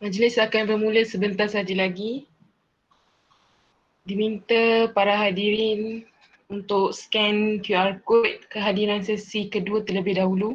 Majlis akan bermula sebentar saja lagi. Diminta para hadirin untuk scan QR code kehadiran sesi kedua terlebih dahulu.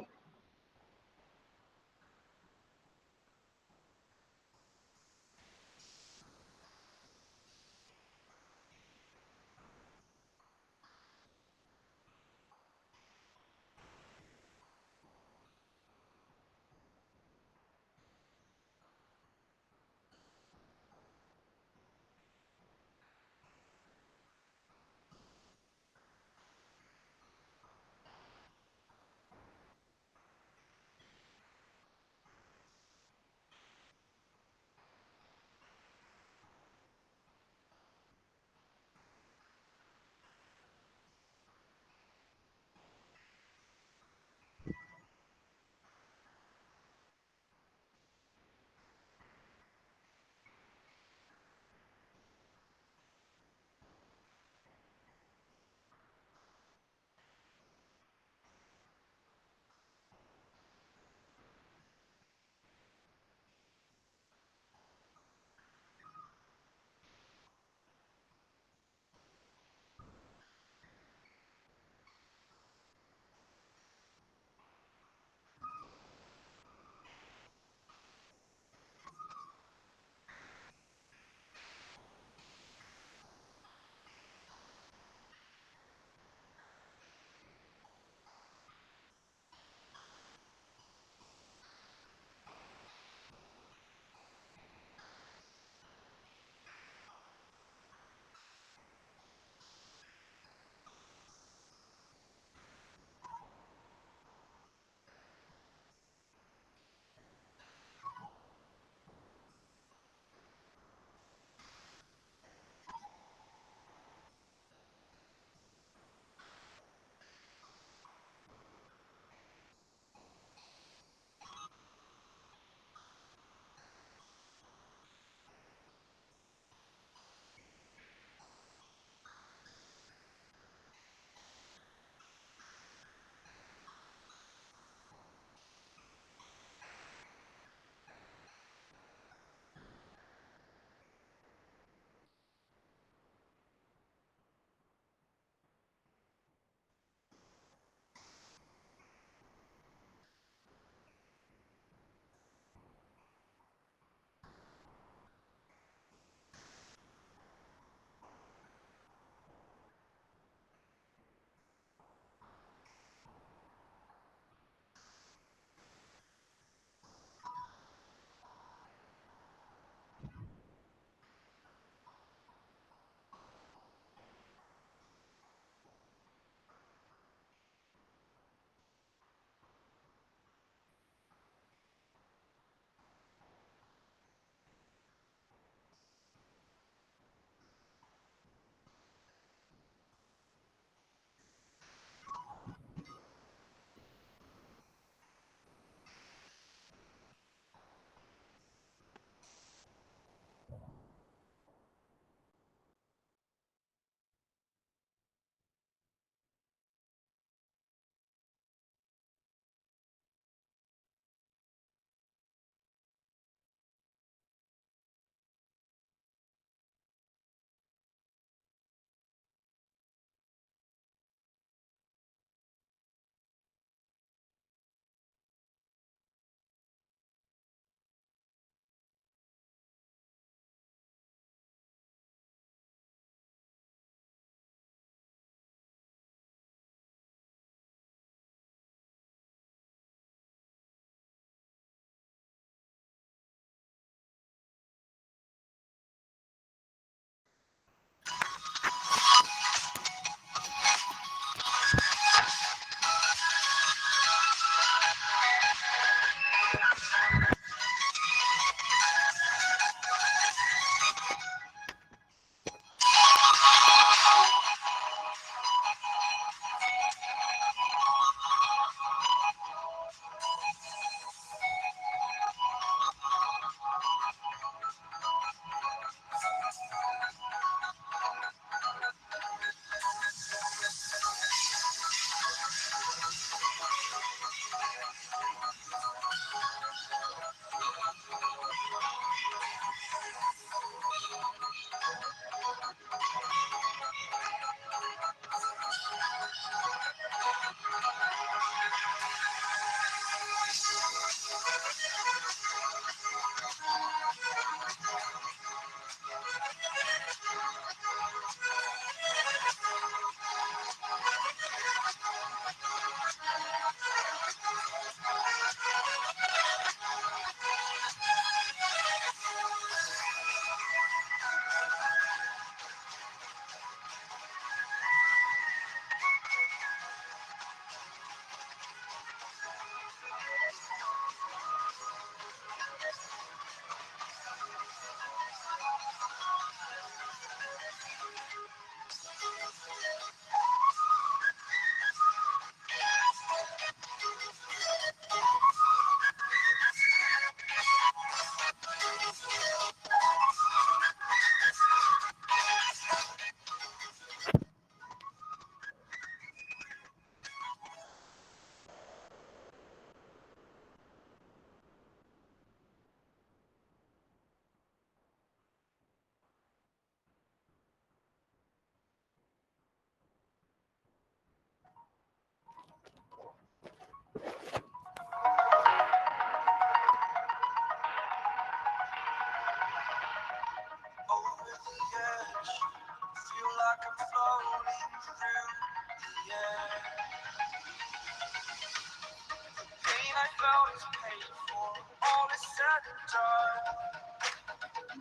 well is paid for, all is said and done.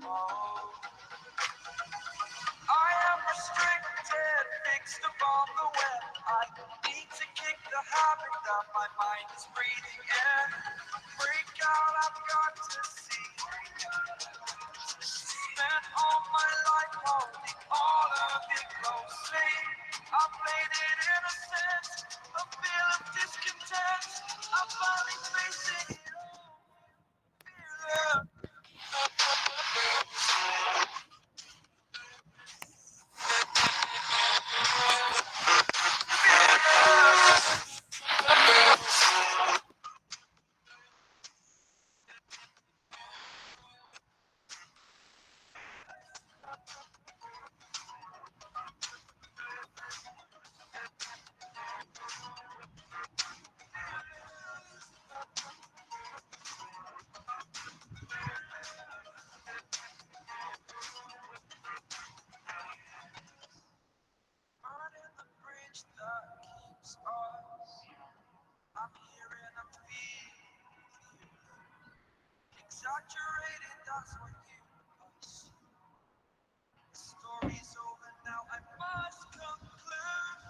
Oh, I am restricted, fixed upon the web. I need to kick the habit that my mind is breathing in. Break out, I've got to see. Spent all my life holding all of it closely. I played it innocent, a feel of discontent. I'm finally facing it all. Burning the bridge that keeps us. I'm here and I'm feeling exaggerated. That's what you assume. The story's over now. I must conclude.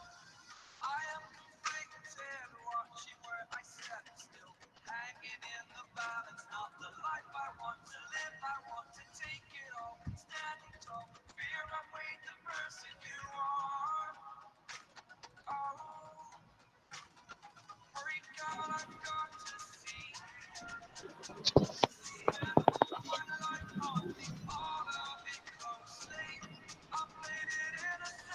I am conflicted, watching where I step still, hanging in the balance. Not the life I want to live. I want to take it all, standing tall. Fear I'm way the person you are. Oh. Break out, I've got to see. Spend all my life holding all of it closely. I played it innocent.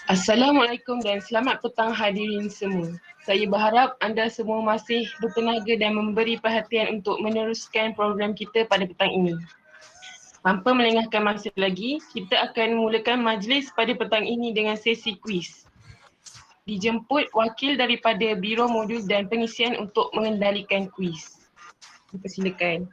A feel Assalamualaikum dan selamat petang hadirin semua. Saya berharap anda semua masih bertenaga dan memberi perhatian untuk meneruskan program kita pada petang ini. Tanpa melengahkan masa lagi, kita akan mulakan majlis pada petang ini dengan sesi kuis. Dijemput wakil daripada Biro Modul dan Pengisian untuk mengendalikan kuis. Dipersilakan.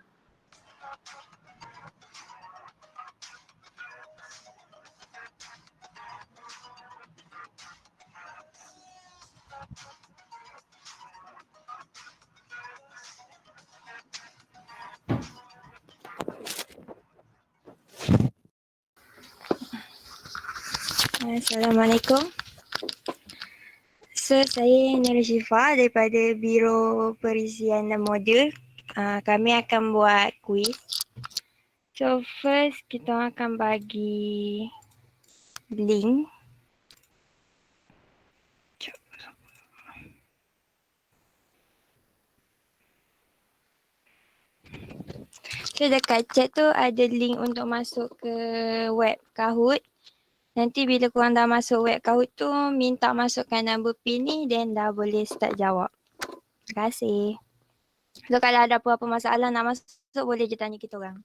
Assalamualaikum. So, saya Nur Syifa daripada Biro Perisian dan Modul. Kami akan buat kuis. So, first kita akan bagi link. So, dekat chat tu ada link untuk masuk ke web Kahoot. Nanti bila korang dah masuk web Kahoot tu, minta masukkan number PIN ni, then dah boleh start jawab. Terima kasih. So, kalau ada apa-apa masalah nak masuk, boleh je tanya kita orang.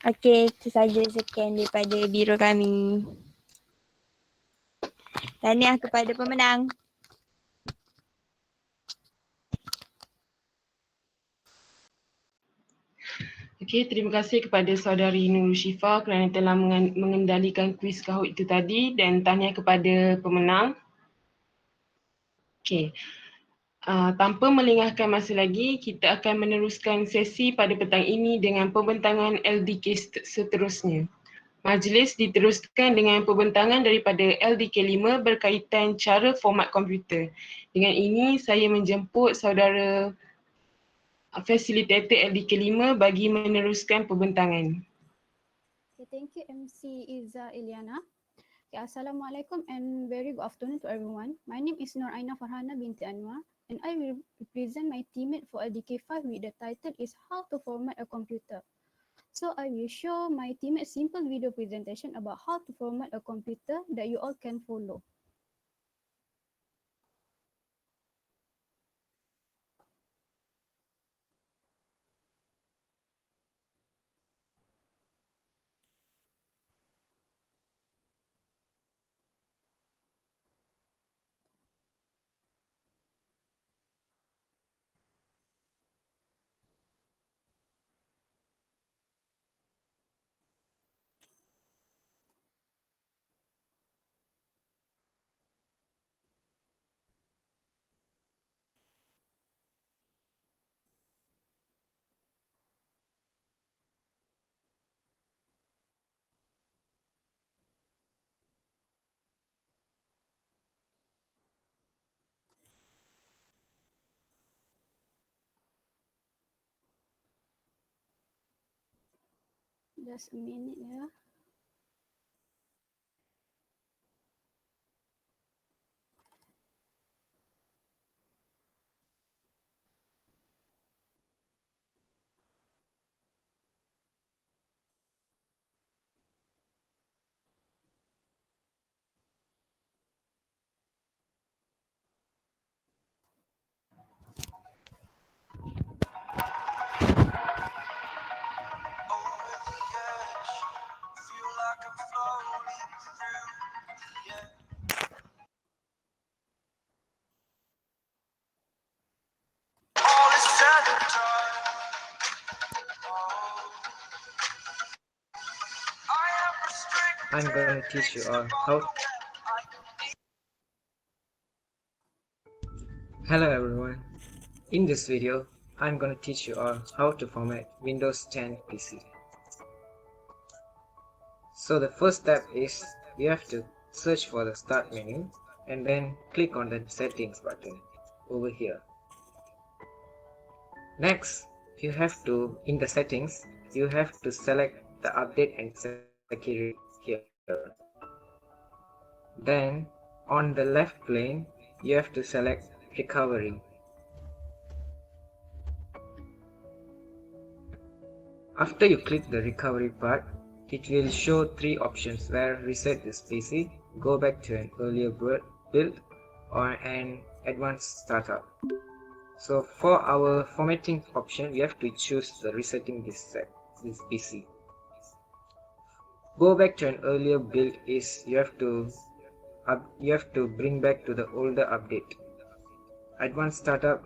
Okey, itu saja sekian daripada biro kami. Tahniah kepada pemenang. Okey, terima kasih kepada saudari Nurul Syifa kerana telah mengendalikan kuis Kahoot itu tadi dan tahniah kepada pemenang. Okey. Tanpa melengahkan masa lagi, kita akan meneruskan sesi pada petang ini dengan pembentangan LDK seterusnya. Majlis diteruskan dengan pembentangan daripada LDK 5 berkaitan cara format komputer. Dengan ini, saya menjemput saudara fasilitator LDK 5 bagi meneruskan pembentangan. Okay, thank you MC Iza Iliana. Okay, Assalamualaikum and very good afternoon to everyone. My name is Nur Aina Farhana binti Anwar and I will represent my teammate for LDK5 with the title is How to Format a Computer. So I will show my teammate simple video presentation about how to format a computer that you all can follow. Just a minute, yeah. Over the edge, feel like I'm floating through the air. All is said and done. Oh, I am restricted. I'm gonna teach you all how. Hello everyone. In this video, I'm gonna teach you all how to format Windows 10 PC. So the first step is you have to search for the start menu and then click on the settings button over here. Next, you have to, in the settings, you have to select the update and security here. Then on the left plane, you have to select recovery. After you click the recovery part, it will show three options where reset this PC, go back to an earlier build, or an advanced startup. So for our formatting option, we have to choose the resetting this PC. Go back to an earlier build is you have to bring back to the older update. Advanced startup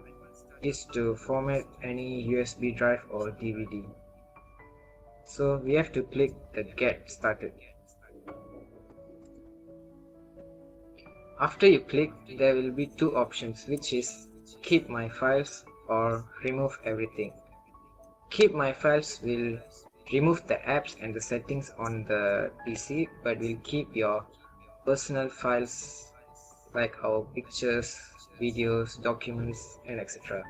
is to format any USB drive or DVD. So we have to click the get started. After you click, there will be two options, which is keep my files or remove everything. Keep my files will remove the apps and the settings on the PC, but will keep your personal files like our pictures, videos, documents, and etc.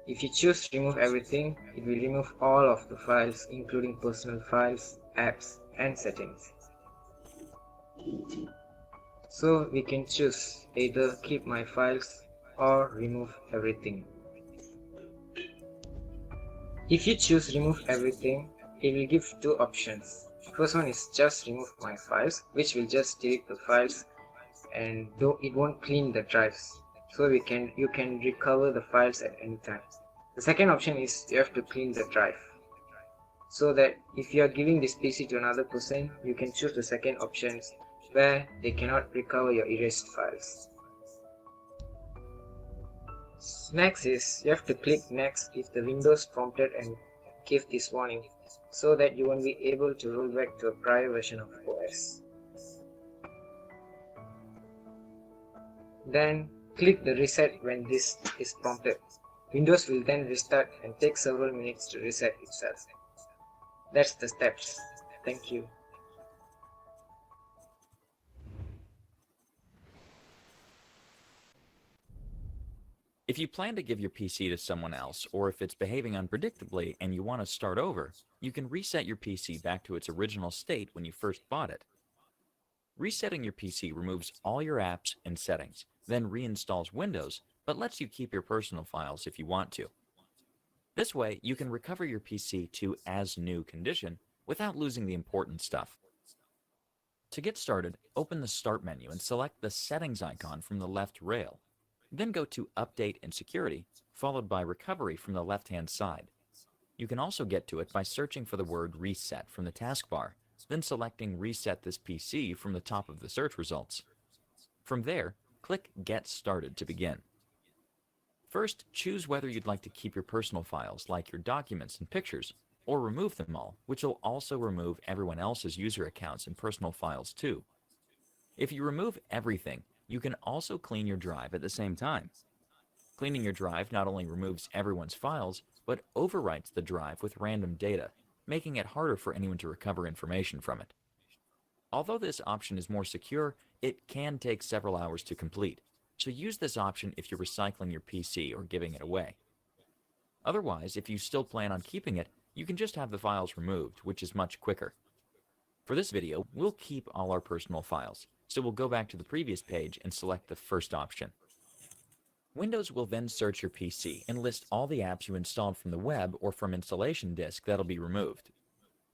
If you choose remove everything, it will remove all of the files including personal files, apps, and settings. So we can choose either keep my files or remove everything. If you choose remove everything, it will give two options. First one is just remove my files, which will just delete the files and it won't clean the drives. So you can recover the files at any time. The second option is you have to clean the drive. So that if you are giving this PC to another person, you can choose the second option where they cannot recover your erased files. Next is you have to click next if the Windows prompted and give this warning so that you won't be able to roll back to a prior version of OS. Then click the reset when this is prompted. Windows will then restart and take several minutes to reset itself. That's the steps. Thank you. If you plan to give your PC to someone else, or if it's behaving unpredictably and you want to start over, you can reset your PC back to its original state when you first bought it. Resetting your PC removes all your apps and settings, then reinstalls Windows, but lets you keep your personal files if you want to. This way, you can recover your PC to as new condition without losing the important stuff. To get started, open the Start menu and select the Settings icon from the left rail. Then go to Update and Security, followed by Recovery from the left-hand side. You can also get to it by searching for the word Reset from the taskbar, then selecting Reset this PC from the top of the search results. From there, click Get Started to begin. First, choose whether you'd like to keep your personal files, like your documents and pictures, or remove them all, which will also remove everyone else's user accounts and personal files too. If you remove everything, you can also clean your drive at the same time. Cleaning your drive not only removes everyone's files, but overwrites the drive with random data, making it harder for anyone to recover information from it. Although this option is more secure, it can take several hours to complete, so use this option if you're recycling your PC or giving it away. Otherwise, if you still plan on keeping it, you can just have the files removed, which is much quicker. For this video, we'll keep all our personal files, so we'll go back to the previous page and select the first option. Windows will then search your PC and list all the apps you installed from the web or from installation disk that'll be removed.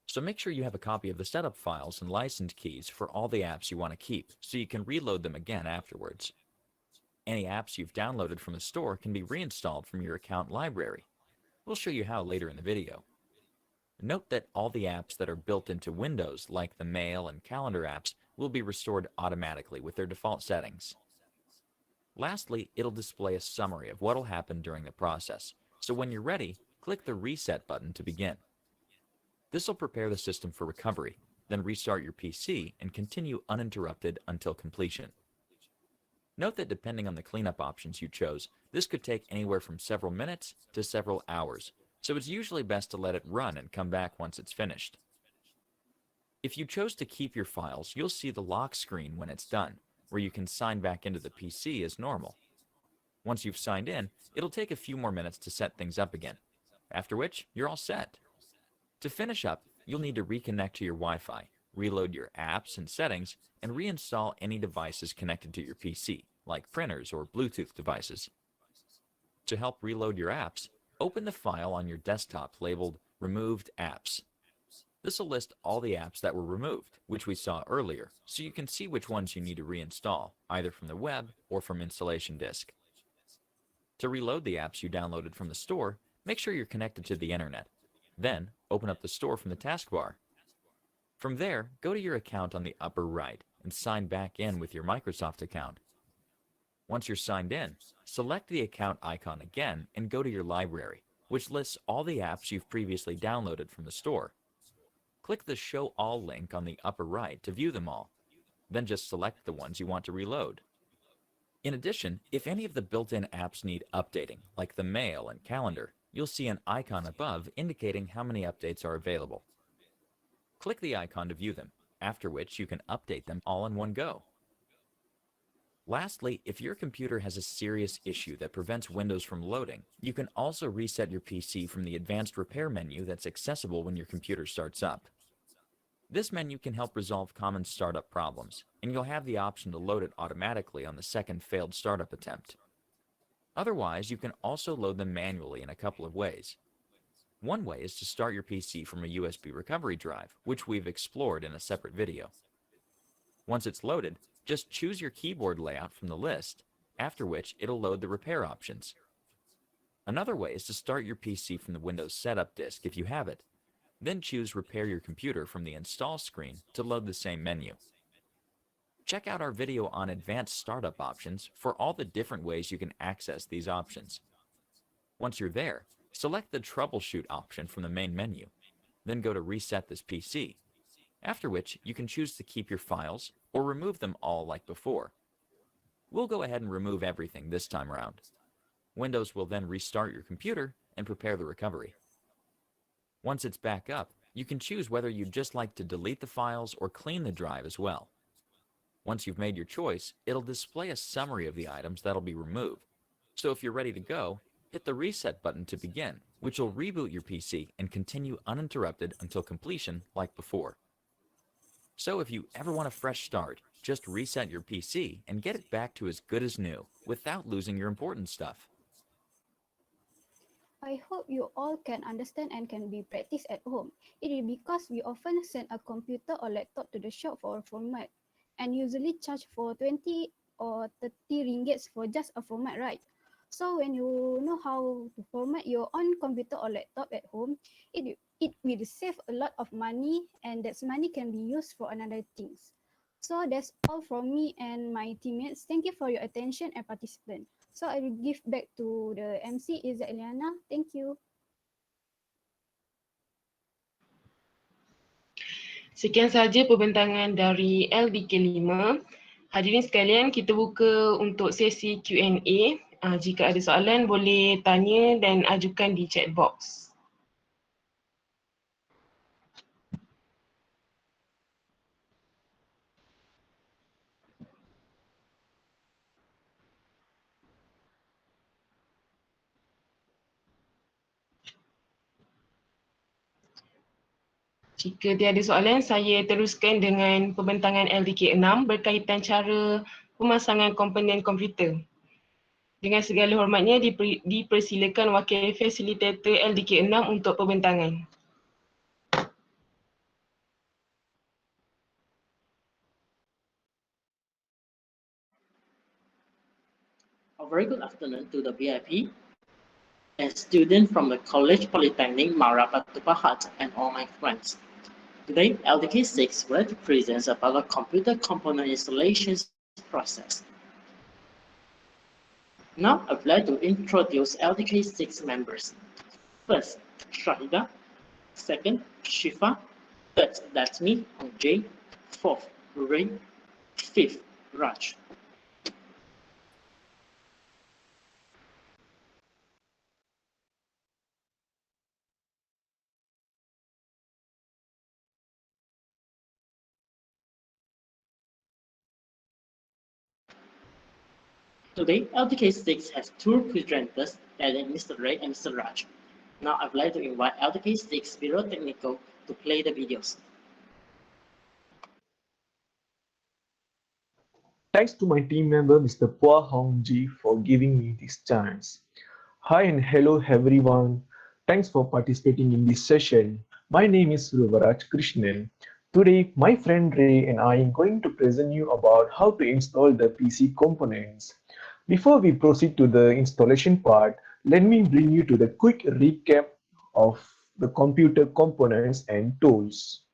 So make sure you have a copy of the setup files and license keys for all the apps you want to keep, so you can reload them again afterwards. Any apps you've downloaded from the store can be reinstalled from your account library. We'll show you how later in the video. Note that all the apps that are built into Windows, like the Mail and Calendar apps, will be restored automatically with their default settings. Lastly, it'll display a summary of what will happen during the process, so when you're ready, click the Reset button to begin. This will prepare the system for recovery, then restart your PC and continue uninterrupted until completion. Note that depending on the cleanup options you chose, this could take anywhere from several minutes to several hours, so it's usually best to let it run and come back once it's finished. If you chose to keep your files, you'll see the lock screen when it's done, where you can sign back into the PC as normal. Once you've signed in, it'll take a few more minutes to set things up again, after which you're all set. To finish up, you'll need to reconnect to your Wi-Fi, reload your apps and settings, and reinstall any devices connected to your PC, like printers or Bluetooth devices. To help reload your apps, open the file on your desktop labeled Removed Apps. This will list all the apps that were removed, which we saw earlier, so you can see which ones you need to reinstall, either from the web or from installation disk. To reload the apps you downloaded from the store, make sure you're connected to the internet. Then, open up the store from the taskbar. From there, go to your account on the upper right and sign back in with your Microsoft account. Once you're signed in, select the account icon again and go to your library, which lists all the apps you've previously downloaded from the store. Click the Show All link on the upper right to view them all. Then just select the ones you want to reload. In addition, if any of the built-in apps need updating, like the Mail and Calendar, you'll see an icon above indicating how many updates are available. Click the icon to view them, after which you can update them all in one go. Lastly, if your computer has a serious issue that prevents Windows from loading, you can also reset your PC from the Advanced Repair menu that's accessible when your computer starts up. This menu can help resolve common startup problems, and you'll have the option to load it automatically on the second failed startup attempt. Otherwise, you can also load them manually in a couple of ways. One way is to start your PC from a USB recovery drive, which we've explored in a separate video. Once it's loaded, just choose your keyboard layout from the list, after which it'll load the repair options. Another way is to start your PC from the Windows setup disk if you have it. Then choose Repair Your Computer from the Install screen to load the same menu. Check out our video on advanced startup options for all the different ways you can access these options. Once you're there, select the Troubleshoot option from the main menu. Then go to Reset this PC, after which you can choose to keep your files or remove them all like before. We'll go ahead and remove everything this time around. Windows will then restart your computer and prepare the recovery. Once it's back up, you can choose whether you'd just like to delete the files or clean the drive as well. Once you've made your choice, it'll display a summary of the items that'll be removed. So if you're ready to go, hit the reset button to begin, which will reboot your PC and continue uninterrupted until completion like before. So if you ever want a fresh start, just reset your PC and get it back to as good as new without losing your important stuff. I hope you all can understand and can be practiced at home. It is because we often send a computer or laptop to the shop for a format and usually charge for 20 or 30 ringgits for just a format, right? So when you know how to format your own computer or laptop at home, it will save a lot of money, and that money can be used for another things. So that's all from me and my teammates. Thank you for your attention and participation. So I will give back to the MC, Izzat Eliana. Thank you. Sekian sahaja pembentangan dari LDK 5. Hadirin sekalian, kita buka untuk sesi Q&A. Jika ada soalan boleh tanya dan ajukan di chat box. Jika tiada soalan, saya teruskan dengan pembentangan LDK 6 berkaitan cara pemasangan komponen komputer. Dengan segala hormatnya, dipersilakan wakil fasilitator LDK 6 untuk pembentangan. A very good afternoon to the VIP, a student from the College Polytechnic Marapatu Pahat, and all my friends. Today, LDK 6 will present about the computer component installation process. Now, I would like to introduce LDK 6 members. First, Shahida. Second, Shifa. Third, that's me, Jay. Fourth, Ray. Fifth, Raj. Today, LDK6 has two presenters, that is Mr. Ray and Mr. Raj. Now I would like to invite LDK6 Bureau Technical to play the videos. Thanks to my team member Mr. Pua Hong Ji for giving me this chance. Hi and hello everyone. Thanks for participating in this session. My name is Ruvaraj Krishnan. Today, my friend Ray and I are going to present you about how to install the PC components. Before we proceed to the installation part, let me bring you to the quick recap of the computer components and tools.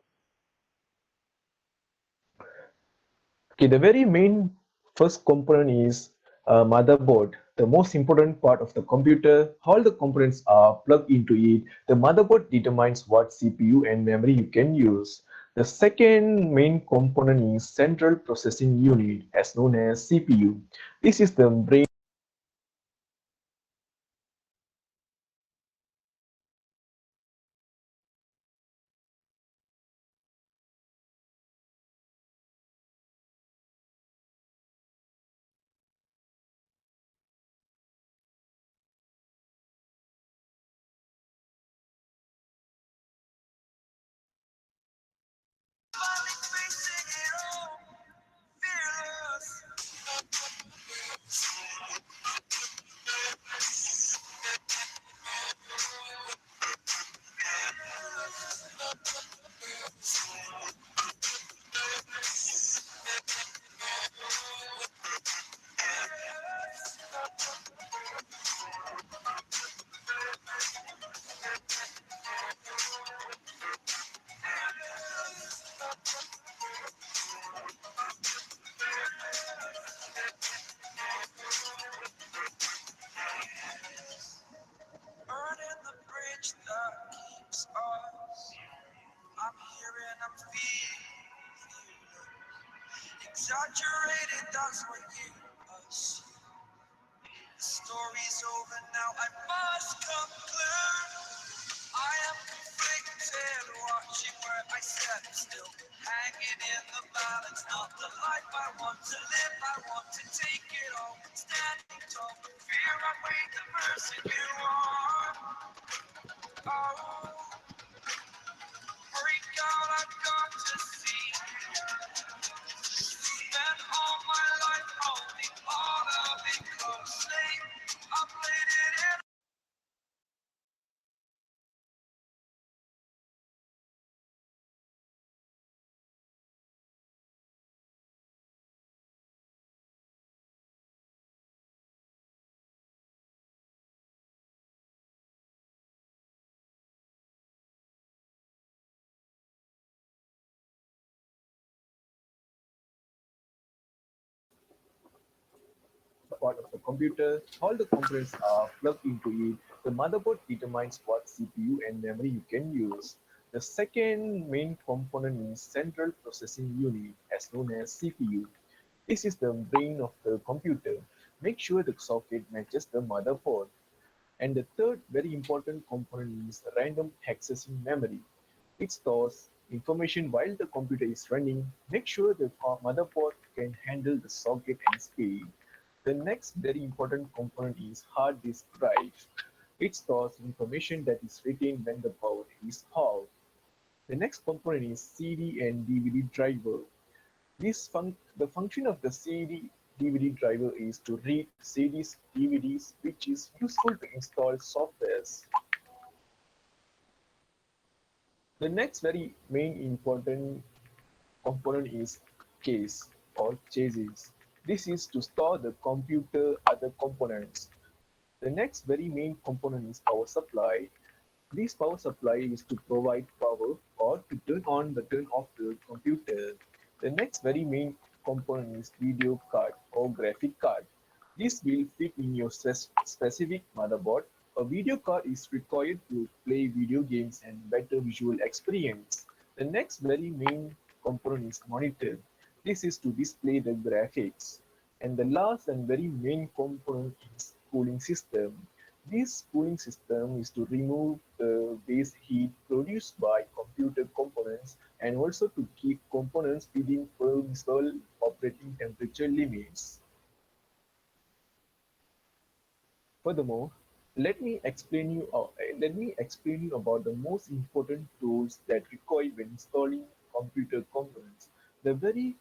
Okay, the very main first component is a motherboard, the most important part of the computer. All the components are plugged into it. The motherboard determines what CPU and memory you can use. The second main component is central processing unit, as known as CPU. This is the brain Exaggerated, that's what you assume. The story's over now, I must conclude. I am conflicted, watching where I step still. Hanging in the balance, not the life I want to live. I want to take it all, standing tall. Fear I weighed the person you are. Oh, break out, I've got to see. Spent all my life holding all of it closely. I played it in. Part of the computer, all the components are plugged into it. The motherboard determines what CPU and memory you can use. The second main component is Central Processing Unit, as known as CPU. This is the brain of the computer. Make sure the socket matches the motherboard. And the third very important component is random accessing memory. It stores information while the computer is running. Make sure the motherboard can handle the socket and speed. The next very important component is hard disk drive. It stores information that is written when the power is off. The next component is CD and DVD driver. The function of the CD DVD driver is to read CDs, DVDs, which is useful to install softwares. The next very main important component is case or chassis. This is to store the computer other components. The next very main component is power supply. This power supply is to provide power or to turn on the turn off the computer. The next very main component is video card or graphic card. This will fit in your specific motherboard. A video card is required to play video games and better visual experience. The next very main component is monitor. This is to display the graphics. And the last and very main component is cooling system. This cooling system is to remove the waste heat produced by computer components and also to keep components within permissible operating temperature limits. Furthermore, let me explain you about the most important tools that required when installing computer components. The very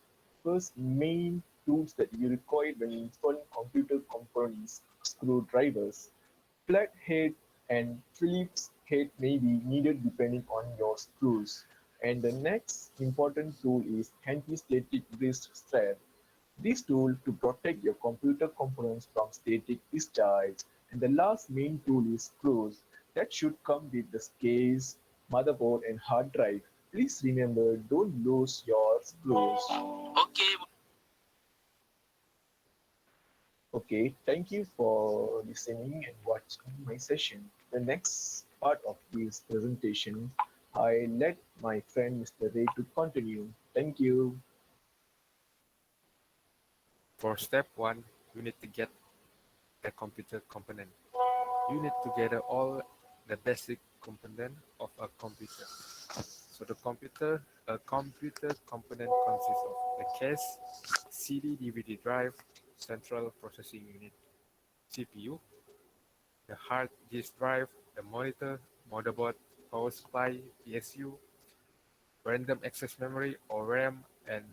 first main tools that you require when installing computer components is screwdrivers. Flathead and Phillips head may be needed depending on your screws. And the next important tool is anti-static wrist strap. This tool to protect your computer components from static discharge. And the last main tool is screws that should come with the case, motherboard and hard drive. Please remember, don't lose your screws. Okay, thank you for listening and watching my session. The next part of this presentation, I let my friend Mr. Ray to continue. Thank you. For step 1, you need to get a computer component. You need to gather all the basic component of a computer. So a computer component consists of the case, CD DVD drive, central processing unit, CPU, the hard disk drive, the monitor, motherboard, power supply, PSU, random access memory or RAM, and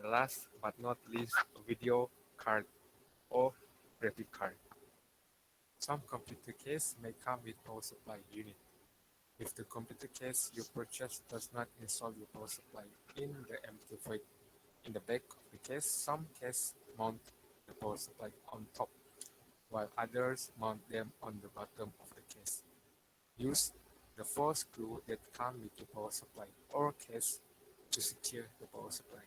the last but not least, a video card or graphic card. Some computer case may come with power supply unit. If the computer case you purchase does not install your power supply in the empty void in the back of the case, some case mount the power supply on top, while others mount them on the bottom of the case. Use the 4 screws that come with the power supply or case to secure the power supply.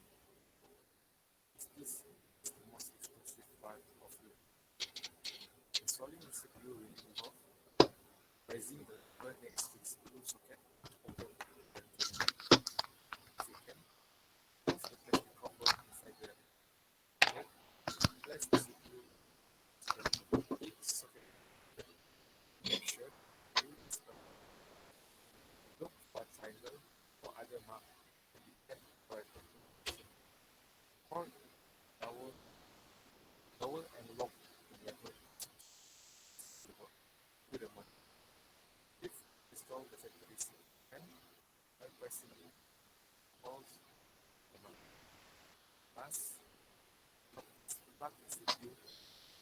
This is the most expensive part of it. Installing the CPU will involve raising the burn next to the CPU socket, open the pressing holds the motherboard. Last, plug the CPU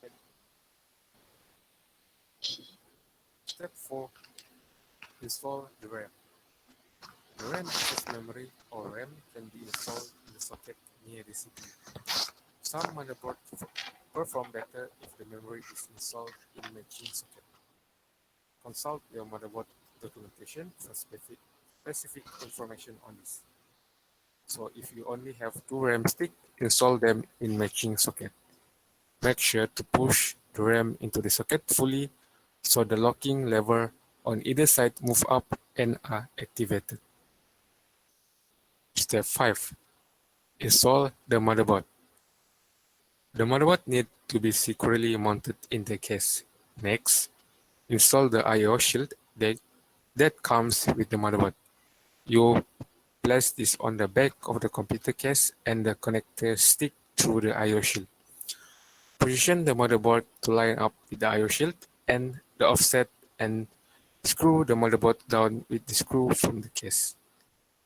and step 4. Install the RAM. The RAM access memory or RAM can be installed in the socket near the CPU. Some motherboards perform better if the memory is installed in matching socket. Consult your motherboard documentation for specific information on this. So if you only have 2 RAM sticks, install them in matching socket. Make sure to push the RAM into the socket fully so the locking lever on either side move up and are activated. Step 5. Install the motherboard. The motherboard needs to be securely mounted in the case. Next, install the I/O shield that comes with the motherboard. You place this on the back of the computer case and the connector stick through the I/O shield. Position the motherboard to line up with the I/O shield and the offset and screw the motherboard down with the screw from the case.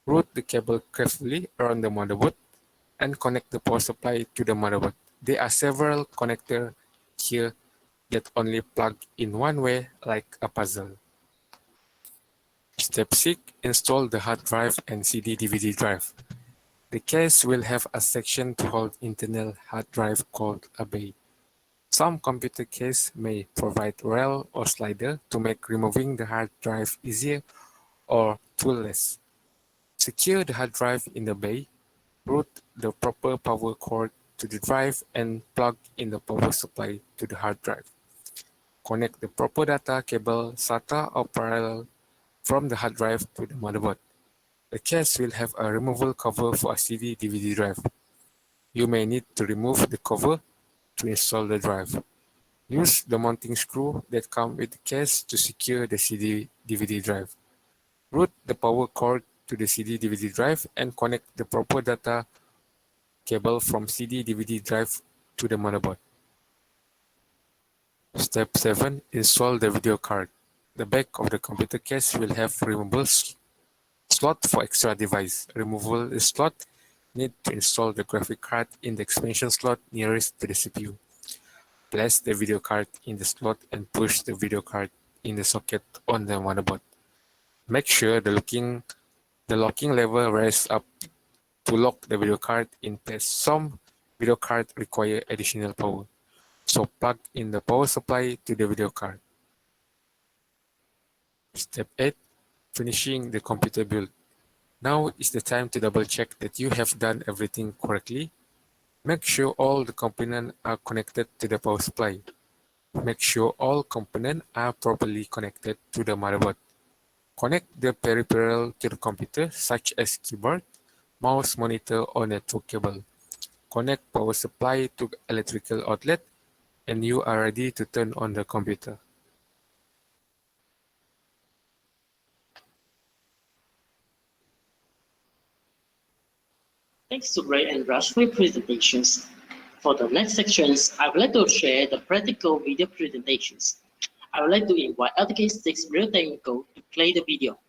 Route the cable carefully around the motherboard and connect the power supply to the motherboard. There are several connectors here that only plug in one way like a puzzle. Step 6. Install the hard drive and CD/DVD drive. The case will have a section to hold internal hard drive called a bay. Some computer cases may provide rail or slider to make removing the hard drive easier or toolless. Secure the hard drive in the bay. Route the proper power cord to the drive and plug in the power supply to the hard drive. Connect the proper data cable SATA or parallel from the hard drive to the motherboard. The case will have a removable cover for a CD/DVD drive. You may need to remove the cover to install the drive. Use the mounting screw that comes with the case to secure the CD/DVD drive. Route the power cord to the CD/DVD drive and connect the proper data cable from CD/DVD drive to the motherboard. Step 7. Install the video card. The back of the computer case will have removable slot for extra device. Removable slot need to install the graphic card in the expansion slot nearest to the CPU. Place the video card in the slot and push the video card in the socket on the motherboard. Make sure the locking lever rests up to lock the video card in place. Some video cards require additional power, so plug in the power supply to the video card. Step 8. Finishing the computer build. Now is the time to double check that you have done everything correctly. Make sure all the components are connected to the power supply. Make sure all components are properly connected to the motherboard. Connect the peripheral to the computer, such as keyboard, mouse, monitor, or network cable. Connect power supply to electrical outlet, and you are ready to turn on the computer. Thanks to Ray and Raj for your presentations. For the next sections, I would like to share the practical video presentations. I would like to invite LTK6 Real Technical to play the video.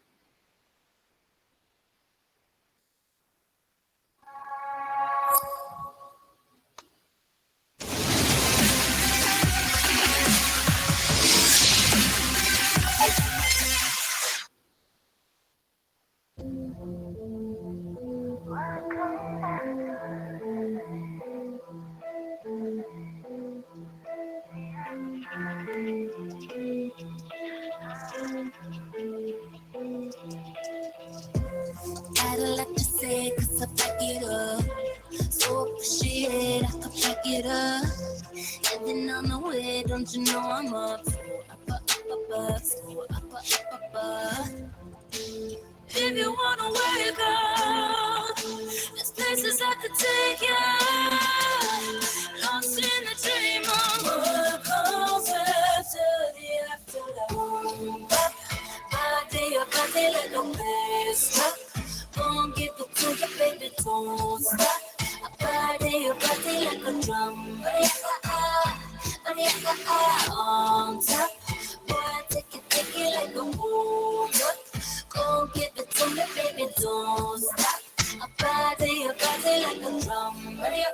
I'd like to say, cause I back it up. So appreciate, I can back it up. And then on the way, don't you know I'm up? So up. If you wanna wake up, there's places I could take you. Lost in a dream of what comes after the afterlife. Body like a mess. Don't get the truth, baby, don't stop. Body like a drum. On top. Boy, take it like a move. Go give it to me, baby, don't don't stop. A party like a drum. Ready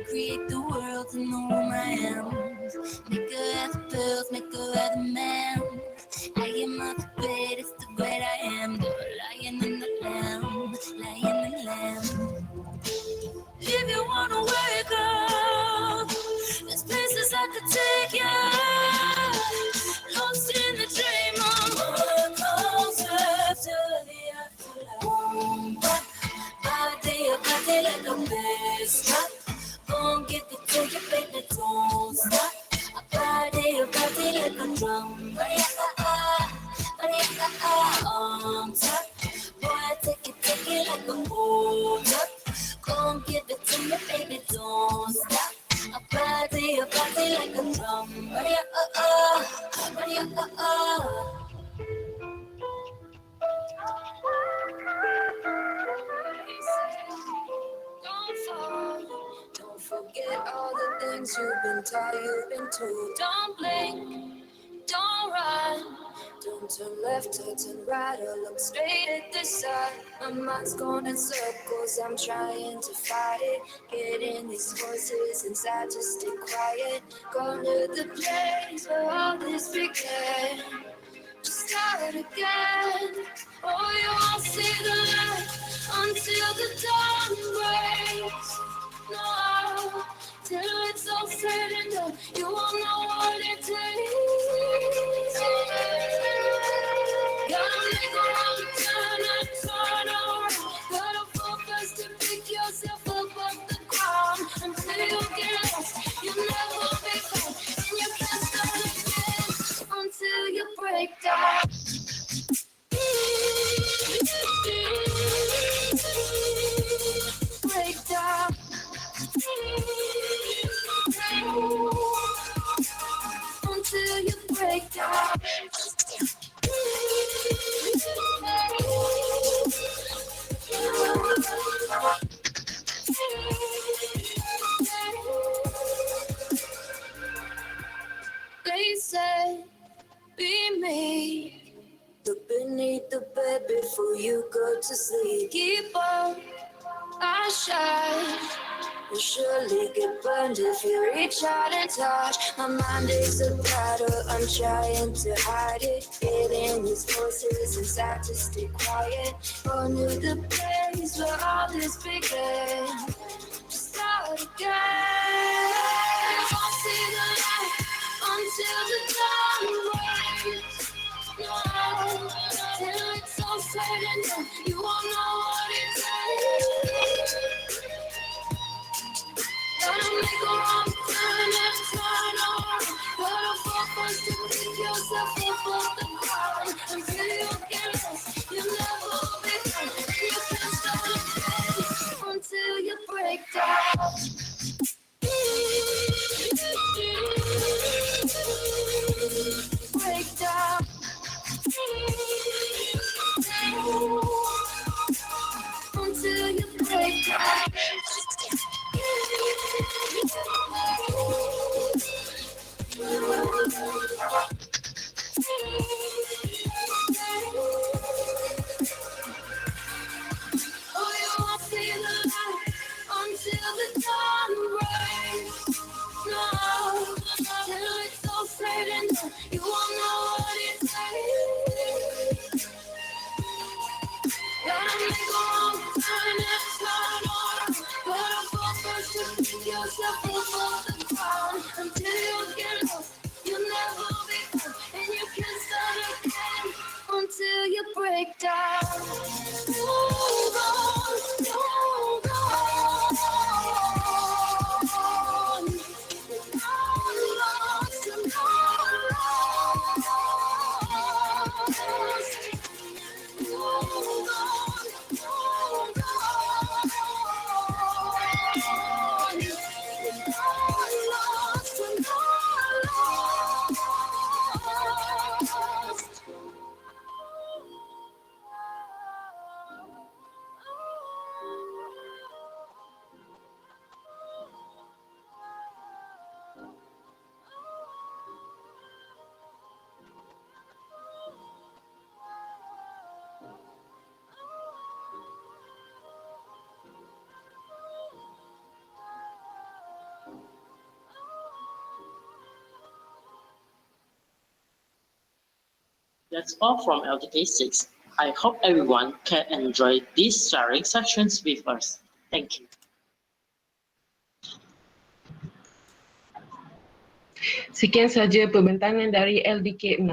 create the world to know my hands. Make her have the pills, make her have the man. I am not the bed, it's the bed I am. The lion in the lamb, lion in the lamb. If you wanna wake up, there's places I could take you. Lost in the dream of what comes after the afterlife. Party like a best. Gon' give it to you, baby, don't stop. Party like a drum. On top. Boy, take it like a hold up. Gon' give it to me, baby, don't stop. Party like a drum. Don't fall, don't forget all the things you've been taught, you've been told. Don't blink, don't run, don't turn left or turn right or look straight at the sun. My mind's going in circles, I'm trying to fight it. Getting these voices inside to stay quiet. Going to the place where all this began. Start again. Oh, you won't see the light until the dawn breaks. No, till it's all said and done, you won't know what it takes. Gotta make a wrong turn and turn around. Gotta focus to pick yourself up off the ground. Until you get lost, you'll never be found. And you can't start again until you break down. Break down. Until you break down. They said, be me. Look beneath the bed before you go to sleep. Keep on, I shine. You'll surely get burned if you reach out and touch. My mind is a battle, I'm trying to hide it. Getting these voices inside to stay quiet. Going to the place where all this began. Start again. You won't see the light until the dawn breaks. No, till it's all said and done, you won't know what it takes. Gotta make a wrong turn and turn around. Gotta focus to pick yourself up off the ground. Until you get lost, you'll never be found. And you can't start again until you break down. Break down. Until you break down. Oh, you won't see the light until the dawn breaks. No, till it's all said and done, you won't know what it takes. Gotta make a wrong turn and turn around. Gotta focus to pick yourself up off the ground. Until you get lost, you'll never be found. And you can't start again until you break down. Move on, move on. I'm lost, I'm lost. Move on, move on. I'm lost, I'm lost. That's all from LDK 6. I hope everyone can enjoy these sharing sessions with us. Thank you. Sekian saja pembentangan dari LDK 6.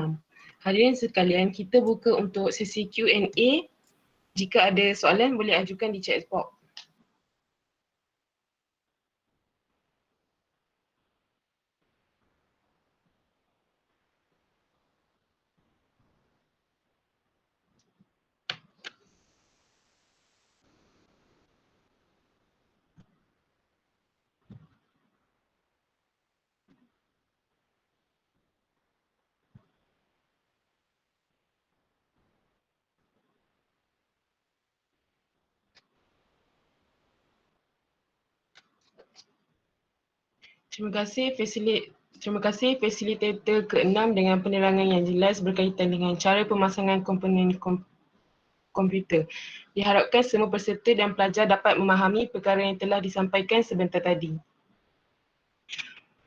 Hadirin sekalian, kita buka untuk sesi Q&A. Jika ada soalan, boleh ajukan di chat box. Terima kasih fasilitator ke-6 dengan penerangan yang jelas berkaitan dengan cara pemasangan komponen komputer. Diharapkan semua peserta dan pelajar dapat memahami perkara yang telah disampaikan sebentar tadi.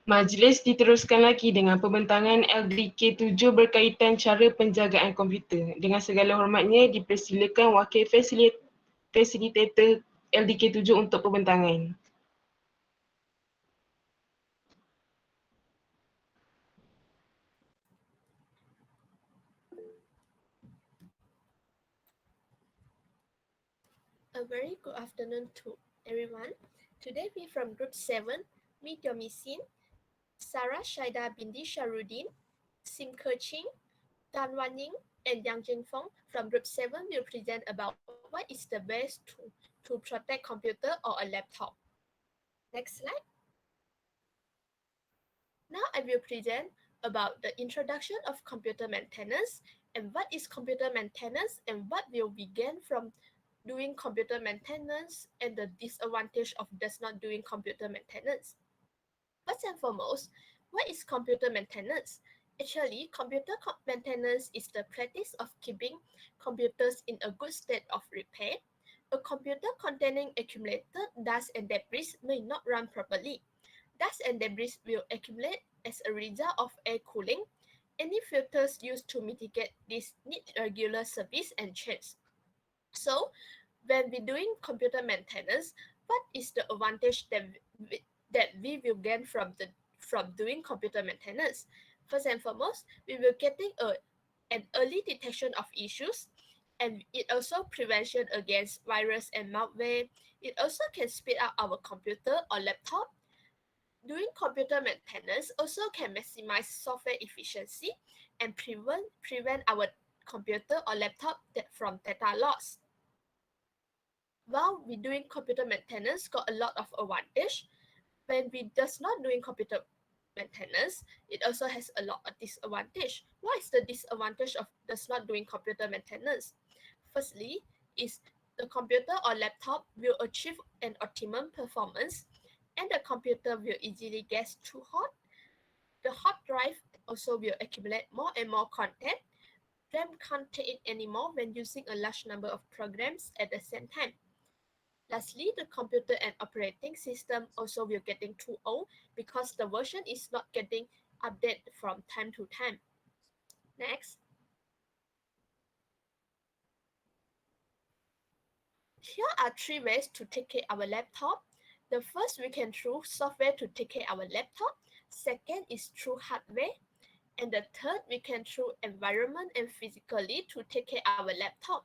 Majlis diteruskan lagi dengan pembentangan LDK 7 berkaitan cara penjagaan komputer. Dengan segala hormatnya, dipersilakan wakil fasilitator LDK 7 untuk pembentangan. A very good afternoon to everyone. Today we from Group 7, meet your Misin, Sarah Shaida Bindi Sharudin, Sim Kerching, Tan Wan Ying, and Yang Jingfeng from Group 7 will present about what is the best to protect computer or a laptop. Next slide. Now I will present about the introduction of computer maintenance and what is computer maintenance and what will we gain from doing computer maintenance and the disadvantage of just not doing computer maintenance. First and foremost, what is computer maintenance? Actually, computer maintenance is the practice of keeping computers in a good state of repair. A computer containing accumulated dust and debris may not run properly. Dust and debris will accumulate as a result of air cooling. Any filters used to mitigate this need regular service and change. So, when we're doing computer maintenance, what is the advantage that we will gain from doing computer maintenance? First and foremost, we will getting an early detection of issues, and it also prevention against virus and malware. It also can speed up our computer or laptop. Doing computer maintenance also can maximize software efficiency and prevent our computer or laptop from data loss. While we doing computer maintenance got a lot of advantage, when we just not doing computer maintenance, it also has a lot of disadvantage. What is the disadvantage of just not doing computer maintenance? Firstly, is the computer or laptop will achieve an optimum performance, and the computer will easily get too hot. The hard drive also will accumulate more and more content. RAM can't take it anymore when using a large number of programs at the same time. Lastly, the computer and operating system also will getting too old because the version is not getting updated from time to time. Next. Here are 3 ways to take care our laptop. The first, we can through software to take care our laptop. Second is through hardware. And the third, we can through environment and physically to take care our laptop.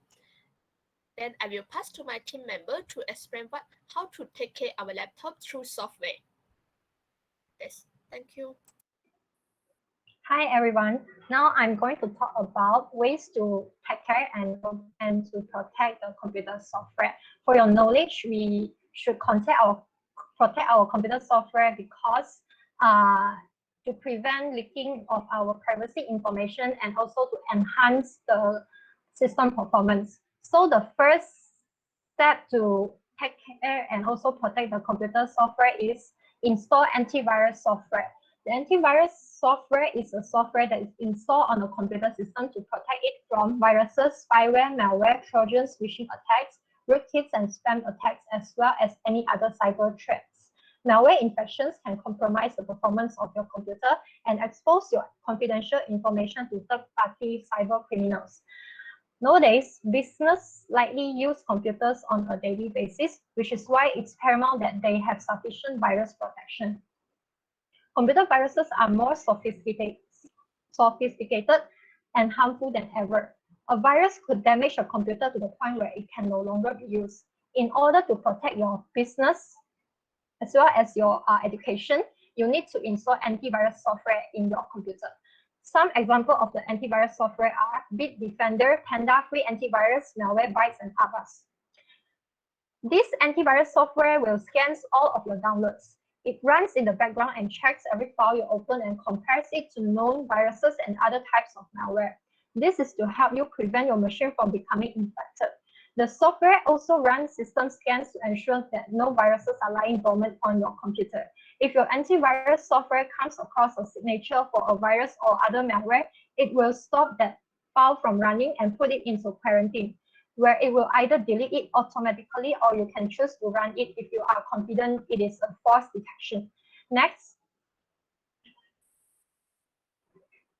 Then I will pass to my team member to explain how to take care our laptop through software. Yes, thank you. Hi everyone. Now I'm going to talk about ways to take care and to protect the computer software. For your knowledge, we should protect our computer software because to prevent leaking of our privacy information and also to enhance the system performance. So the first step to take care and also protect the computer software is install antivirus software. The antivirus software is a software that is installed on a computer system to protect it from viruses, spyware, malware, Trojans, phishing attacks, rootkits, and spam attacks, as well as any other cyber threats. Malware infections can compromise the performance of your computer and expose your confidential information to third-party cyber criminals. Nowadays, business likely use computers on a daily basis, which is why it's paramount that they have sufficient virus protection. Computer viruses are more sophisticated and harmful than ever. A virus could damage a computer to the point where it can no longer be used. In order to protect your business as well as your education, you need to install antivirus software in your computer. Some examples of the antivirus software are Bitdefender, Panda Free Antivirus, Malwarebytes, and others. This antivirus software will scan all of your downloads. It runs in the background and checks every file you open and compares it to known viruses and other types of malware. This is to help you prevent your machine from becoming infected. The software also runs system scans to ensure that no viruses are lying dormant on your computer. If your antivirus software comes across a signature for a virus or other malware, it will stop that file from running and put it into quarantine, where it will either delete it automatically or you can choose to run it if you are confident it is a false detection. Next.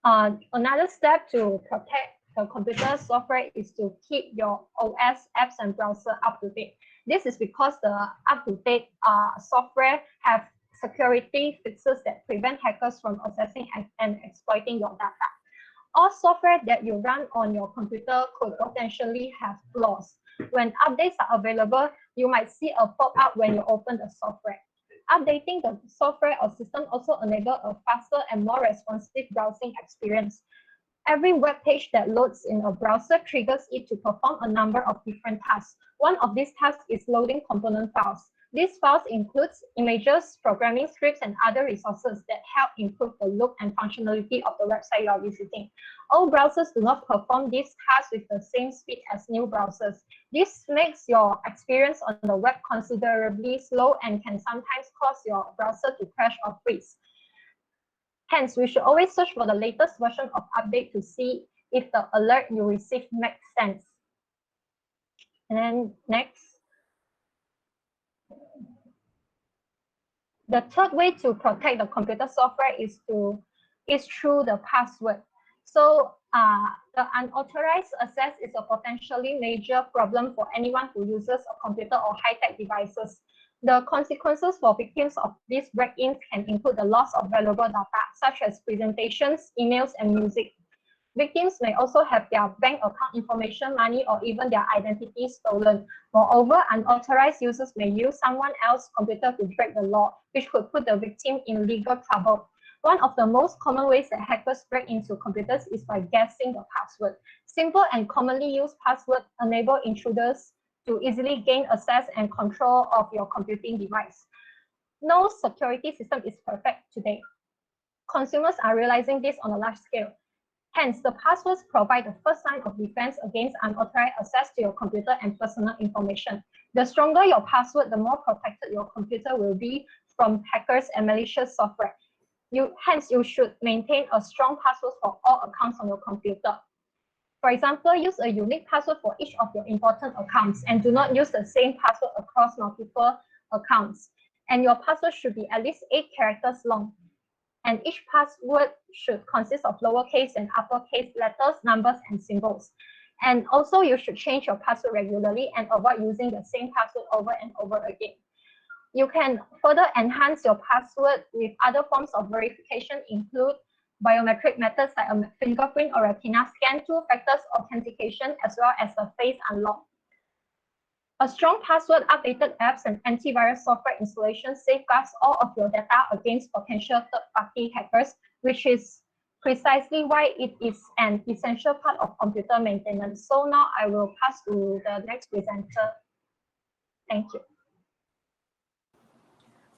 Another step to protect the computer software is to keep your OS, apps, and browser up to date. This is because the up-to-date software have security fixes that prevent hackers from accessing and exploiting your data. All software that you run on your computer could potentially have flaws. When updates are available, you might see a pop-up when you open the software. Updating the software or system also enables a faster and more responsive browsing experience. Every web page that loads in a browser triggers it to perform a number of different tasks. One of these tasks is loading component files. These files include images, programming scripts, and other resources that help improve the look and functionality of the website you are visiting. All browsers do not perform these tasks with the same speed as new browsers. This makes your experience on the web considerably slow and can sometimes cause your browser to crash or freeze. Hence, we should always search for the latest version of update to see if the alert you receive makes sense. And then next. The third way to protect the computer software is through the password. So the unauthorized access is a potentially major problem for anyone who uses a computer or high-tech devices. The consequences for victims of these break-ins can include the loss of valuable data, such as presentations, emails, and music. Victims may also have their bank account information, money, or even their identity stolen. Moreover, unauthorized users may use someone else's computer to break the law, which could put the victim in legal trouble. One of the most common ways that hackers break into computers is by guessing the password. Simple and commonly used passwords enable intruders to easily gain access and control of your computing device. No security system is perfect today. Consumers are realizing this on a large scale. Hence, the passwords provide the first line of defense against unauthorized access to your computer and personal information. The stronger your password, the more protected your computer will be from hackers and malicious software. Hence, you should maintain a strong password for all accounts on your computer. For example, use a unique password for each of your important accounts and do not use the same password across multiple accounts. And your password should be at least 8 characters long. And each password should consist of lowercase and uppercase letters, numbers, and symbols. And also, you should change your password regularly and avoid using the same password over and over again. You can further enhance your password with other forms of verification, include biometric methods like a fingerprint or retina scan, two-factor authentication, as well as a face unlock. A strong password, updated apps, and antivirus software installation safeguards all of your data against potential third-party hackers, which is precisely why it is an essential part of computer maintenance. So now I will pass to the next presenter. Thank you.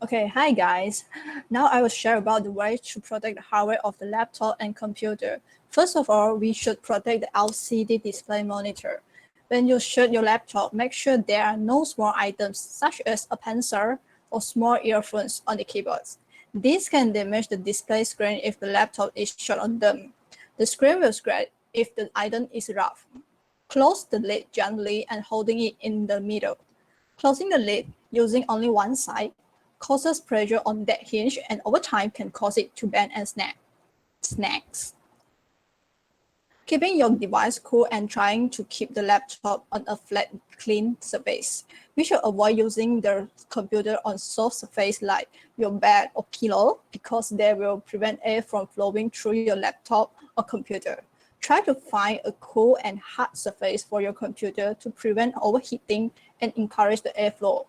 Okay, hi guys. Now I will share about the ways to protect the hardware of the laptop and computer. First of all, we should protect the LCD display monitor. When you shut your laptop, make sure there are no small items such as a pencil or small earphones on the keyboards. This can damage the display screen if the laptop is shut on them. The screen will scratch if the item is rough. Close the lid gently and holding it in the middle. Closing the lid using only one side. causes pressure on that hinge and over time can cause it to bend and snags. Keeping your device cool and trying to keep the laptop on a flat, clean surface. We should avoid using the computer on soft surface like your bed or pillow because they will prevent air from flowing through your laptop or computer. Try to find a cool and hard surface for your computer to prevent overheating and encourage the airflow.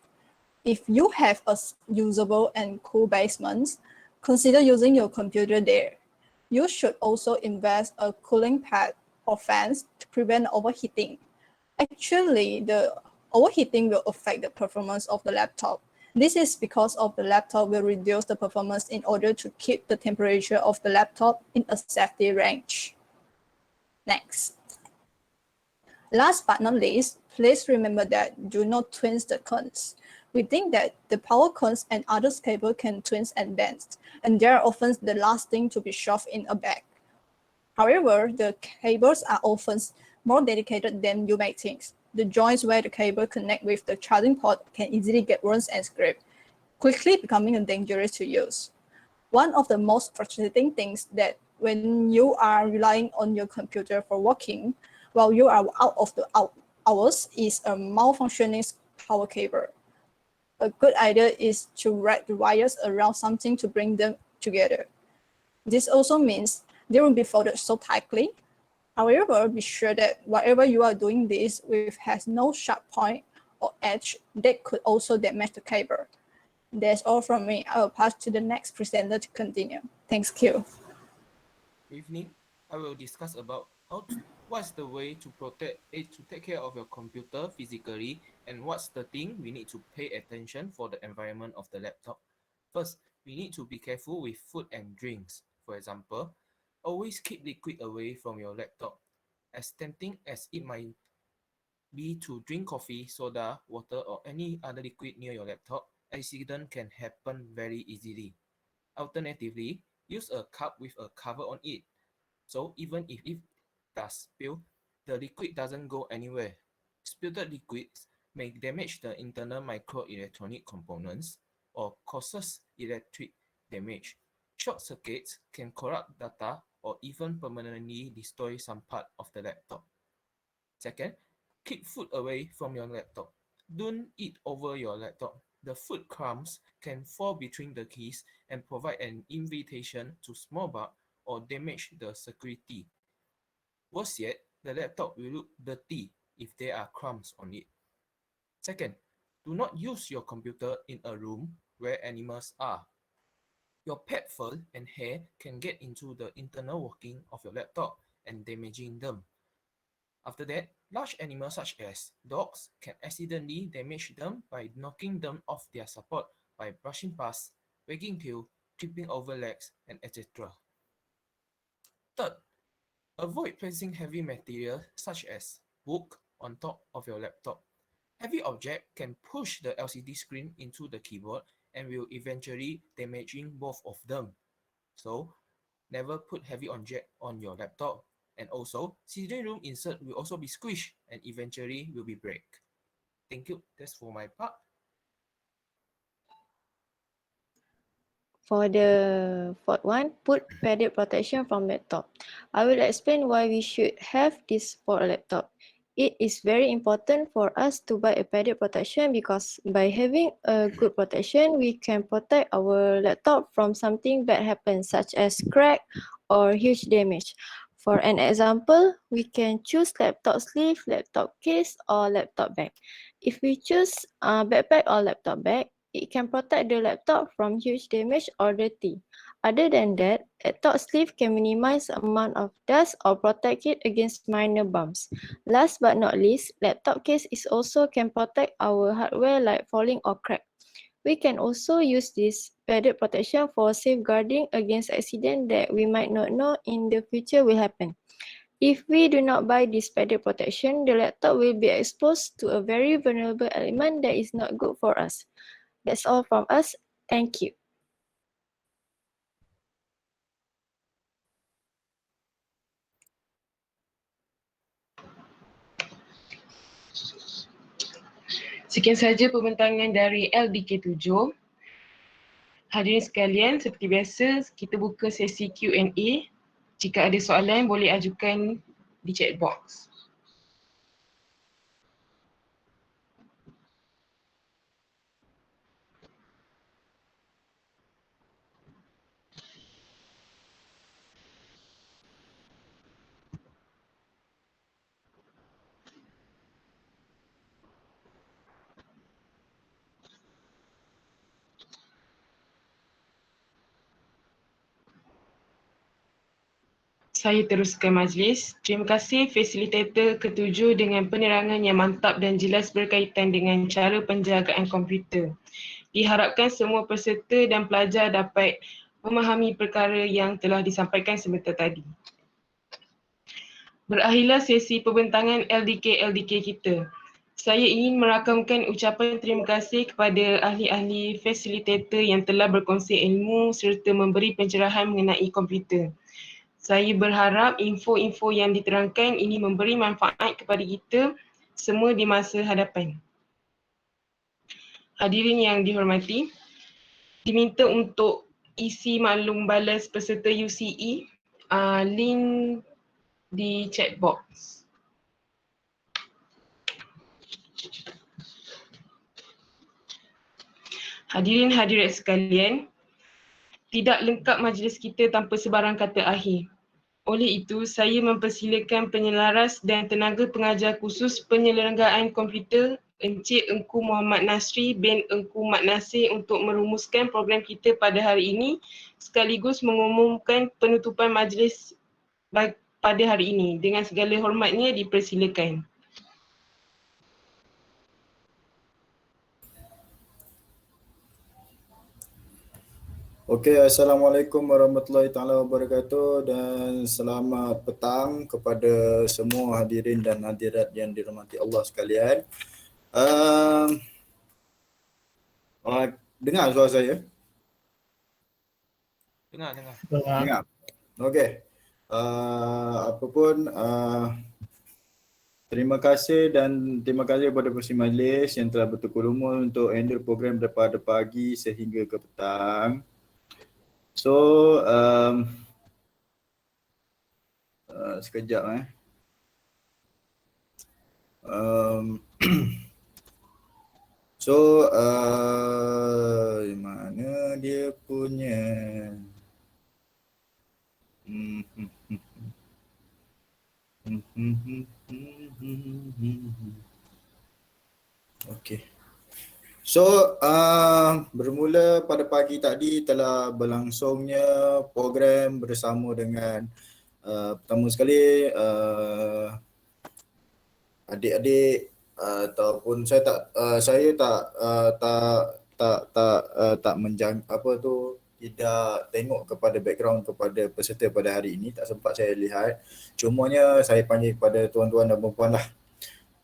If you have a usable and cool basement, consider using your computer there. You should also invest a cooling pad or fans to prevent overheating. Actually, the overheating will affect the performance of the laptop. This is because of the laptop will reduce the performance in order to keep the temperature of the laptop in a safety range. Next. Last but not least, please remember that do not twist the cords. We think that the power cords and other cables can twist and bend, and they are often the last thing to be shoved in a bag. However, the cables are often more delicate than you may think. The joints where the cable connect with the charging port can easily get worn and scraped, quickly becoming dangerous to use. One of the most frustrating things that when you are relying on your computer for working while you are out of the hours is a malfunctioning power cable. A good idea is to wrap the wires around something to bring them together. This also means they will be folded so tightly. However, be sure that whatever you are doing this with has no sharp point or edge that could also damage the cable. That's all from me. I will pass to the next presenter to continue. Thanks, Q. Evening, I will discuss about what's the way to take care of your computer physically, and what's the thing we need to pay attention for the environment of the laptop. First, we need to be careful with food and drinks. For example, always keep liquid away from your laptop. As tempting as it might be to drink coffee, soda, water, or any other liquid near your laptop, accident can happen very easily. Alternatively, use a cup with a cover on it. So even if it does spill, the liquid doesn't go anywhere. Spilled liquids may damage the internal microelectronic components or causes electric damage. Short circuits can corrupt data or even permanently destroy some part of the laptop. Second, keep food away from your laptop. Don't eat over your laptop. The food crumbs can fall between the keys and provide an invitation to small bug or damage the security. Worse yet, the laptop will look dirty if there are crumbs on it. Second, do not use your computer in a room where animals are. Your pet fur and hair can get into the internal working of your laptop and damaging them. After that, large animals such as dogs can accidentally damage them by knocking them off their support by brushing past, wagging tail, tripping over legs, and etc. Third, avoid placing heavy material such as book on top of your laptop. Heavy object can push the LCD screen into the keyboard and will eventually damaging both of them. So, never put heavy object on your laptop. And also, CD room insert will also be squished and eventually will be break. Thank you. That's for my part. For the fourth one, put padded protection from laptop. I will explain why we should have this for a laptop. It is very important for us to buy a padded protection because by having a good protection, we can protect our laptop from something bad happens, such as crack or huge damage. For an example, we can choose laptop sleeve, laptop case, or laptop bag. If we choose backpack or laptop bag, it can protect the laptop from huge damage or dirty. Other than that, laptop sleeve can minimize the amount of dust or protect it against minor bumps. Last but not least, laptop case is also can protect our hardware like falling or crack. We can also use this padded protection for safeguarding against accident that we might not know in the future will happen. If we do not buy this padded protection, the laptop will be exposed to a very vulnerable element that is not good for us. That's all from us. Thank you. Sekian sahaja pembentangan dari LDK7. Hadirin sekalian, seperti biasa kita buka sesi Q&A. Jika ada soalan boleh ajukan di chat box. Saya teruskan majlis. Terima kasih fasilitator ketujuh dengan penerangan yang mantap dan jelas berkaitan dengan cara penjagaan komputer. Diharapkan semua peserta dan pelajar dapat memahami perkara yang telah disampaikan sebentar tadi. Berakhirlah sesi pembentangan LDK kita. Saya ingin merakamkan ucapan terima kasih kepada ahli-ahli fasilitator yang telah berkongsi ilmu serta memberi pencerahan mengenai komputer. Saya berharap info-info yang diterangkan ini memberi manfaat kepada kita semua di masa hadapan. Hadirin yang dihormati, diminta untuk isi maklum balas peserta UCE, link di chat box. Hadirin hadirat sekalian, tidak lengkap majlis kita tanpa sebarang kata akhir. Oleh itu, saya mempersilakan penyelaras dan tenaga pengajar khusus penyelenggaraan komputer Encik Engku Muhammad Nasri bin Engku Mat Nasir untuk merumuskan program kita pada hari ini sekaligus mengumumkan penutupan majlis pada hari ini. Dengan segala hormatnya dipersilakan. Okey, Assalamualaikum warahmatullahi taala wabarakatuh dan selamat petang kepada semua hadirin dan hadirat yang dirahmati Allah sekalian. Dengar suara saya? Dengar. Okey. Apapun terima kasih kepada pengurusi majlis yang telah bertukar lumur untuk handle program daripada pagi sehingga ke petang. So, sekejap So, mana dia punya? Okey. So, bermula pada pagi tadi telah berlangsungnya program bersama dengan pertama sekali adik-adik ataupun saya tak tidak tengok kepada background kepada peserta pada hari ini, tak sempat saya lihat. Cumanya saya panggil kepada tuan-tuan dan puan-puan lah.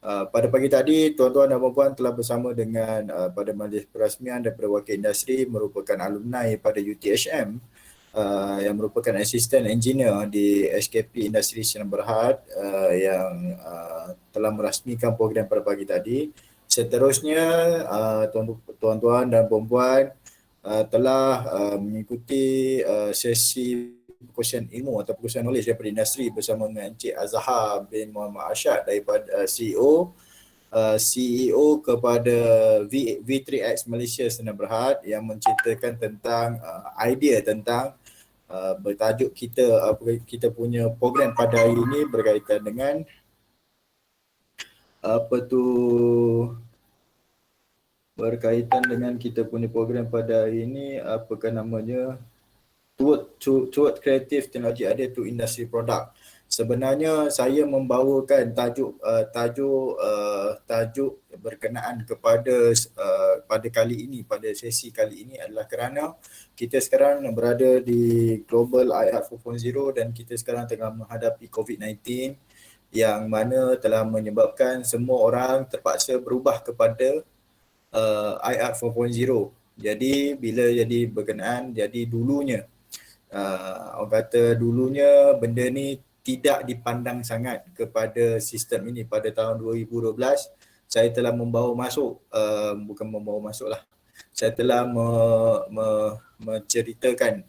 Pada pagi tadi, tuan-tuan dan puan-puan telah bersama dengan pada majlis perasmian daripada wakil industri merupakan alumni pada UTHM yang merupakan assistant engineer di SKP Industri Sinar Berhad yang telah merasmikan program pada pagi tadi. Seterusnya, tuan-tuan dan puan-puan telah mengikuti sesi perkongsian ilmu atau perkongsian knowledge daripada industri bersama dengan Encik Azhar bin Muhammad Arsyad daripada CEO kepada V3X Malaysia Sinar Berhad yang menceritakan tentang idea tentang bertajuk kita punya program pada hari ini berkaitan dengan berkaitan dengan kita punya program pada hari ini, apakah namanya, toward creative technology idea to industry product. Sebenarnya saya membawakan tajuk berkenaan kepada pada kali ini, pada sesi kali ini adalah kerana kita sekarang berada di global IR 4.0 dan kita sekarang tengah menghadapi COVID-19 yang mana telah menyebabkan semua orang terpaksa berubah kepada IR 4.0. Jadi bila jadi berkenaan, jadi dulunya orang kata dulunya benda ni tidak dipandang sangat kepada sistem ini. Pada tahun 2012 saya telah membawa masuk, bukan membawa masuk lah, saya telah menceritakan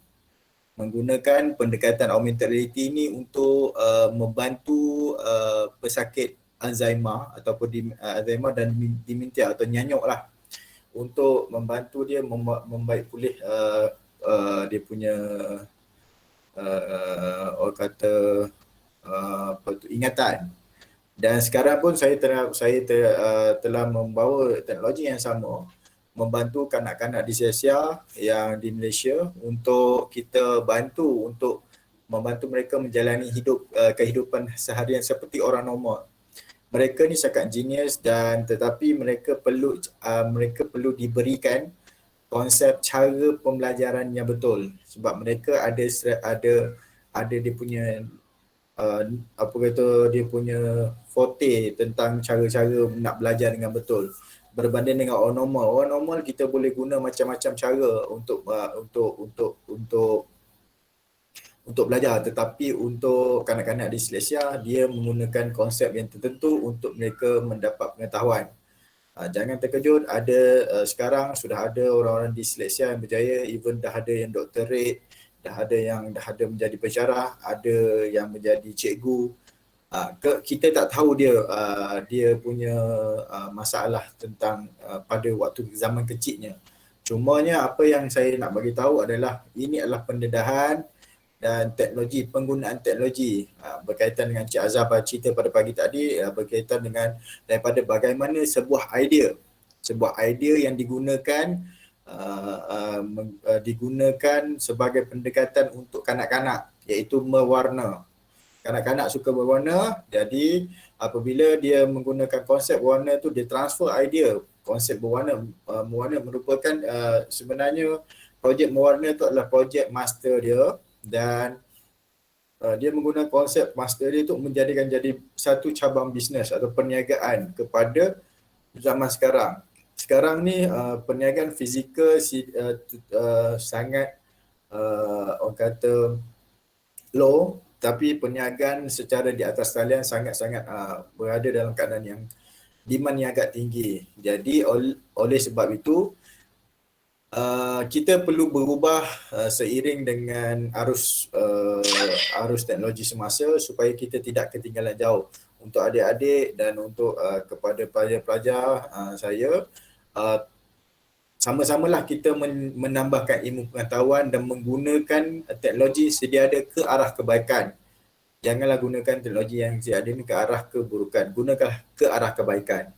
menggunakan pendekatan augmented reality ini untuk membantu pesakit Alzheimer ataupun Alzheimer dan dementia atau nyanyuk lah, untuk membantu dia membaik pulih dia punya orang kata ingatan. Dan sekarang pun saya telah membawa teknologi yang sama membantu kanak-kanak dysleksia yang di Malaysia, untuk kita bantu untuk membantu mereka menjalani kehidupan seharian seperti orang normal. Mereka ni sangat genius, dan tetapi mereka perlu diberikan konsep cara pembelajaran yang betul, sebab mereka ada dia punya apa kata, dia punya forte tentang cara-cara nak belajar dengan betul, berbanding dengan orang normal. Orang normal kita boleh guna macam-macam cara untuk belajar, tetapi untuk kanak-kanak dysleksia, dia menggunakan konsep yang tertentu untuk mereka mendapat pengetahuan. Jangan terkejut, sekarang sudah ada orang-orang dysleksia yang berjaya, even dah ada yang doktorate, dah ada menjadi pensyarah, ada yang menjadi cikgu. Kita tak tahu dia punya masalah tentang pada waktu zaman kecilnya. Cumanya apa yang saya nak bagi tahu adalah ini adalah pendedahan dan penggunaan teknologi berkaitan dengan Cik Azhar cerita pada pagi tadi, berkaitan dengan daripada bagaimana sebuah idea yang digunakan sebagai pendekatan untuk kanak-kanak, iaitu mewarna. Kanak-kanak suka berwarna, jadi apabila dia menggunakan konsep warna tu, dia transfer idea konsep berwarna. Mewarna merupakan sebenarnya projek mewarna tu adalah projek master dia, dan dia menggunakan konsep master dia untuk menjadikan jadi satu cabang bisnes atau perniagaan kepada zaman sekarang. Sekarang ni perniagaan fizikal sangat orang kata low, tapi perniagaan secara di atas talian sangat-sangat berada dalam keadaan yang demand yang agak tinggi. Jadi oleh sebab itu kita perlu berubah seiring dengan arus teknologi semasa, supaya kita tidak ketinggalan jauh. Untuk adik-adik dan untuk kepada pelajar-pelajar saya, sama-samalah kita menambahkan ilmu pengetahuan dan menggunakan teknologi sediada ke arah kebaikan. Janganlah gunakan teknologi yang sediada ini ke arah keburukan. Gunakanlah ke arah kebaikan.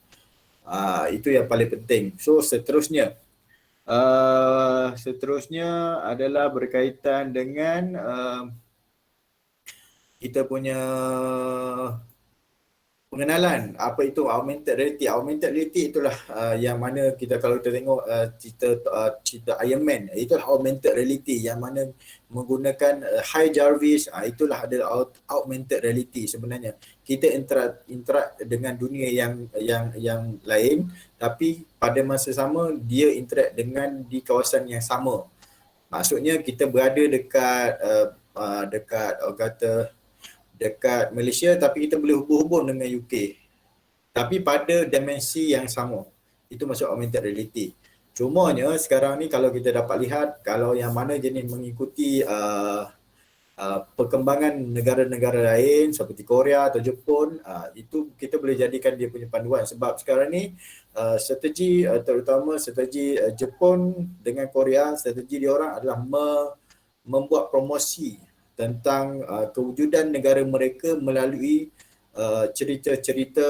Itu yang paling penting. So seterusnya adalah berkaitan dengan kita punya pengenalan apa itu augmented reality. Augmented reality itulah yang mana kalau kita tengok cerita Iron Man, itulah augmented reality yang mana menggunakan Hi Jarvis, itulah adalah augmented reality sebenarnya. Kita interact dengan dunia yang lain, tapi pada masa sama dia interact dengan di kawasan yang sama. Maksudnya kita berada dekat dekat Malaysia, tapi kita boleh hubung-hubung dengan UK, tapi pada dimensi yang sama. Itu maksud augmented reality. Cumanya sekarang ni kalau kita dapat lihat, kalau yang mana jenis mengikuti perkembangan negara-negara lain seperti Korea atau Jepun, itu kita boleh jadikan dia punya panduan. Sebab sekarang ni strategi terutama strategi Jepun dengan Korea, strategi dia orang adalah membuat promosi tentang kewujudan negara mereka melalui cerita-cerita,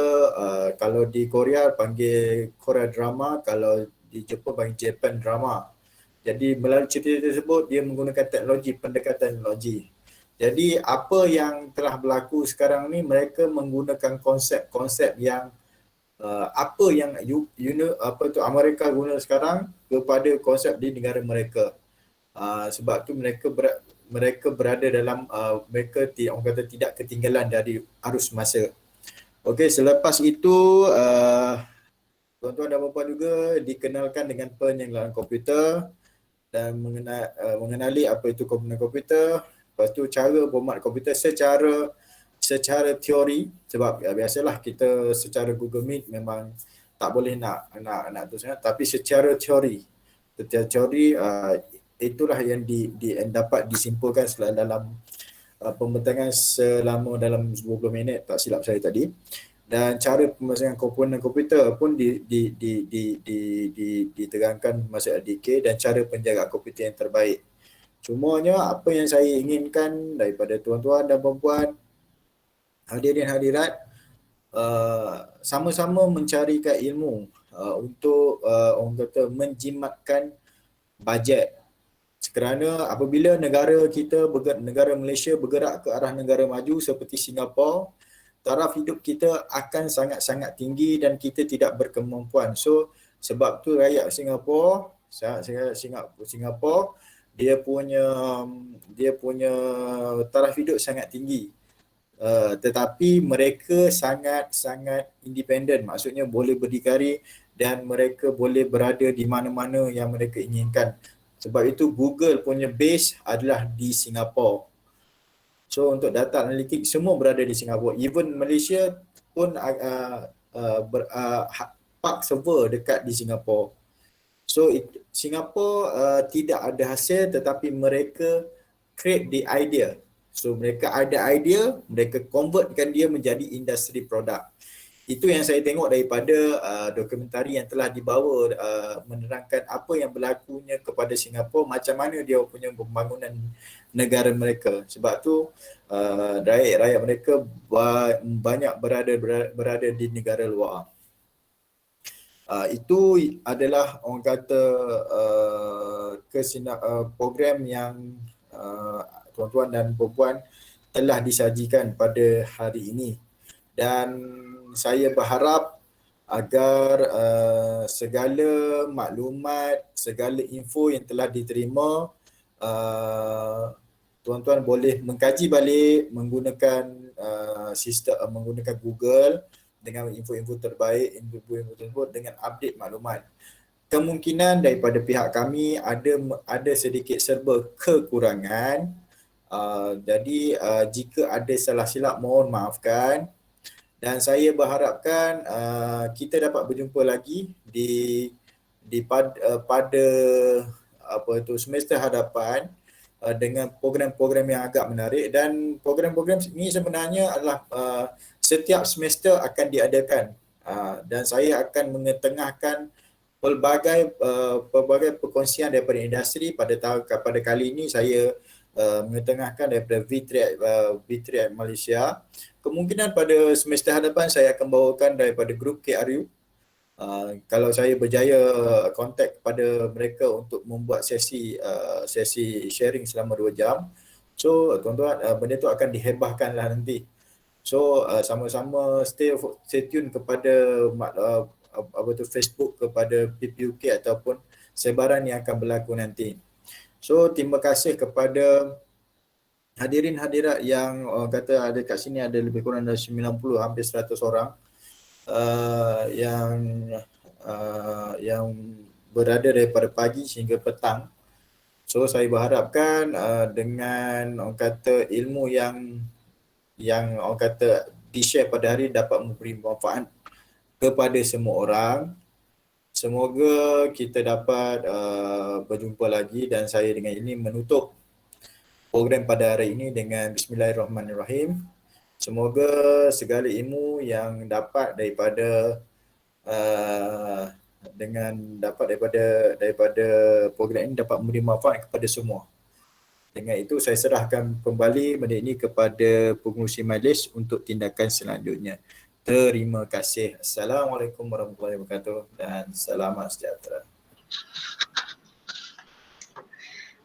kalau di Korea panggil Korea drama, kalau di Jepun panggil Japan drama. Jadi melalui cerita tersebut dia menggunakan pendekatan teknologi. Jadi apa yang telah berlaku sekarang ni, mereka menggunakan konsep-konsep yang apa yang Amerika guna sekarang kepada konsep di negara mereka. Sebab tu mereka berada dalam orang kata tidak ketinggalan dari arus masa. Okey, selepas itu tuan-tuan dan puan-puan juga dikenalkan dengan pengenalan komputer dan mengenali apa itu komponen komputer. Lepas tu cara bermakna komputer secara teori, sebab biasalah kita secara Google Meet memang tak boleh nak tu sangat, tapi secara teori teori itulah yang dapat disimpulkan dalam pembentangan selama dalam 20 minit tak silap saya tadi. Dan cara pemasangan komponen komputer pun diterangkan masa LDK dan cara penjagaan komputer yang terbaik. Cumanya apa yang saya inginkan daripada tuan-tuan dan puan-puan, hadirin hadirat, sama-sama mencarikan ilmu untuk orang kata menjimatkan bajet. Kerana apabila negara kita, negara Malaysia bergerak ke arah negara maju seperti Singapura, taraf hidup kita akan sangat-sangat tinggi dan kita tidak berkemampuan. So sebab tu rakyat Singapura, Singapura dia punya taraf hidup sangat tinggi. Tetapi mereka sangat-sangat independen, maksudnya boleh berdikari dan mereka boleh berada di mana-mana yang mereka inginkan. Sebab itu Google punya base adalah di Singapura. So untuk data analitik semua berada di Singapura. Even Malaysia pun park server dekat di Singapura. So Singapura tidak ada hasil tetapi mereka create the idea. So mereka ada idea, mereka convertkan dia menjadi industri produk. Itu yang saya tengok daripada dokumentari yang telah dibawa menerangkan apa yang berlakunya kepada Singapura, macam mana dia punya pembangunan negara mereka. Sebab tu rakyat mereka banyak berada di negara luar. Itu adalah orang kata program yang tuan-tuan dan puan-puan telah disajikan pada hari ini. Dan saya berharap agar segala maklumat, segala info yang telah diterima, tuan-tuan boleh mengkaji balik menggunakan sistem, menggunakan Google dengan info-info terbaik, info-info tersebut dengan update maklumat. Kemungkinan daripada pihak kami ada sedikit serba kekurangan. Jadi jika ada salah silap mohon maafkan. Dan saya berharapkan kita dapat berjumpa lagi pada semester hadapan dengan program-program yang agak menarik. Dan program-program ini sebenarnya adalah setiap semester akan diadakan. Dan saya akan mengetengahkan pelbagai perkongsian daripada industri. Pada kali ini saya mengetengahkan daripada V3 Malaysia. Kemungkinan pada semester hadapan saya akan bawakan daripada grup KRU. Kalau saya berjaya kontak kepada mereka untuk membuat sesi sharing selama 2 jam. So tuan-tuan, benda tu akan dihebahkanlah nanti. So sama-sama stay tune kepada Facebook, kepada PPUK ataupun sebaran yang akan berlaku nanti. So terima kasih kepada hadirin hadirat yang kata ada kat sini, ada lebih kurang dari 90 hampir 100 orang yang berada daripada pagi sehingga petang. So saya berharapkan dengan orang kata ilmu yang orang kata di-share pada hari dapat memberi manfaat kepada semua orang. Semoga kita dapat berjumpa lagi dan saya dengan ini menutup program pada hari ini dengan Bismillahirrahmanirrahim. Semoga segala ilmu yang dapat daripada program ini dapat memberi manfaat kepada semua. Dengan itu saya serahkan kembali benda ini kepada pengurusi majlis untuk tindakan selanjutnya. Terima kasih. Assalamualaikum warahmatullahi wabarakatuh dan selamat sejahtera.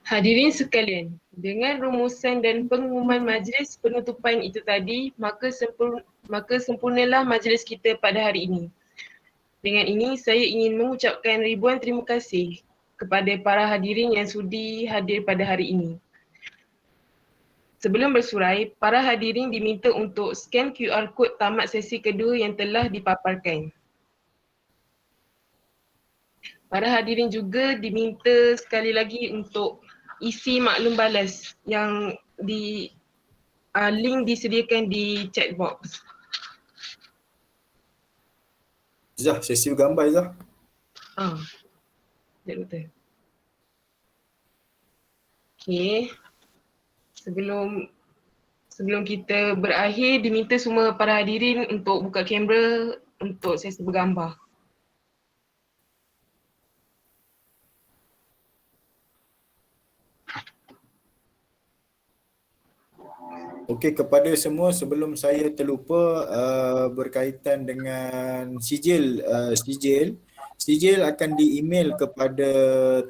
Hadirin sekalian, dengan rumusan dan pengumuman majlis penutupan itu tadi, maka sempurnalah majlis kita pada hari ini. Dengan ini, saya ingin mengucapkan ribuan terima kasih kepada para hadirin yang sudi hadir pada hari ini. Sebelum bersurai, para hadirin diminta untuk scan QR kod tamat sesi kedua yang telah dipaparkan. Para hadirin juga diminta sekali lagi untuk isi maklum balas yang link disediakan di chat box. Zah, sesi bergambar Zah. Betul. Okay. Sebelum kita berakhir, diminta semua para hadirin untuk buka kamera untuk sesi bergambar. Okey, kepada semua, sebelum saya terlupa, berkaitan dengan sijil akan di-email kepada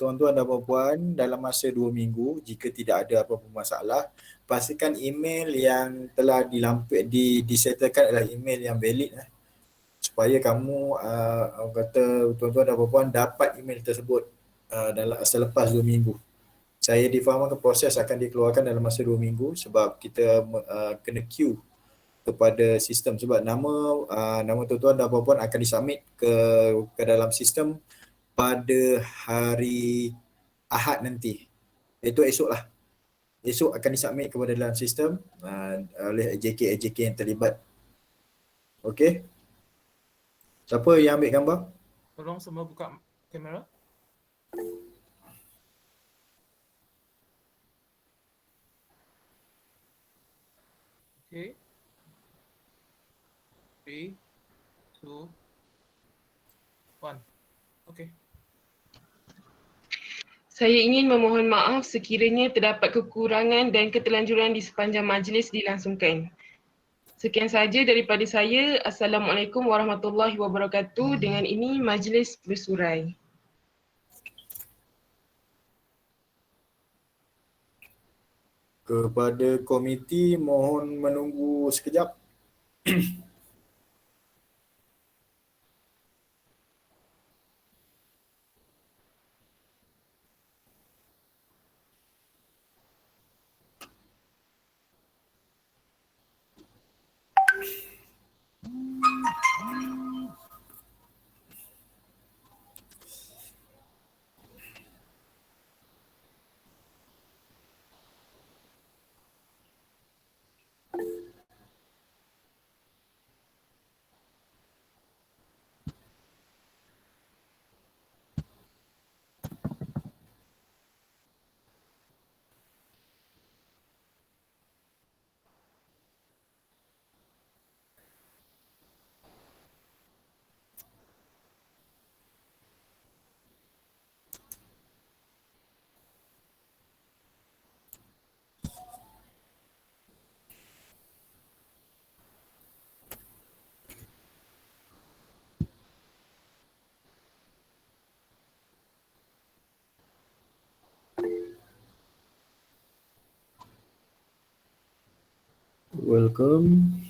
tuan-tuan dan puan-puan dalam masa 2 minggu. Jika tidak ada apa-apa masalah, pastikan email yang telah disettlekan adalah email yang valid, supaya kamu kata tuan-tuan dan puan-puan dapat email tersebut selepas 2 minggu. Saya difahamkan proses akan dikeluarkan dalam masa 2 minggu sebab kita kena queue kepada sistem, sebab nama tuan-tuan dan puan-puan akan disubmit ke dalam sistem pada hari Ahad nanti. Itu esok lah. Esok akan disubmit kepada dalam sistem oleh AJK yang terlibat. Okey. Siapa yang ambil gambar? Tolong semua buka kamera. Okay. 3, 2, 1. Okay. Saya ingin memohon maaf sekiranya terdapat kekurangan dan keterlanjuran di sepanjang majlis dilangsungkan. Sekian sahaja daripada saya. Assalamualaikum warahmatullahi wabarakatuh. Dengan ini majlis bersurai. Kepada komiti, mohon menunggu sekejap. Welcome.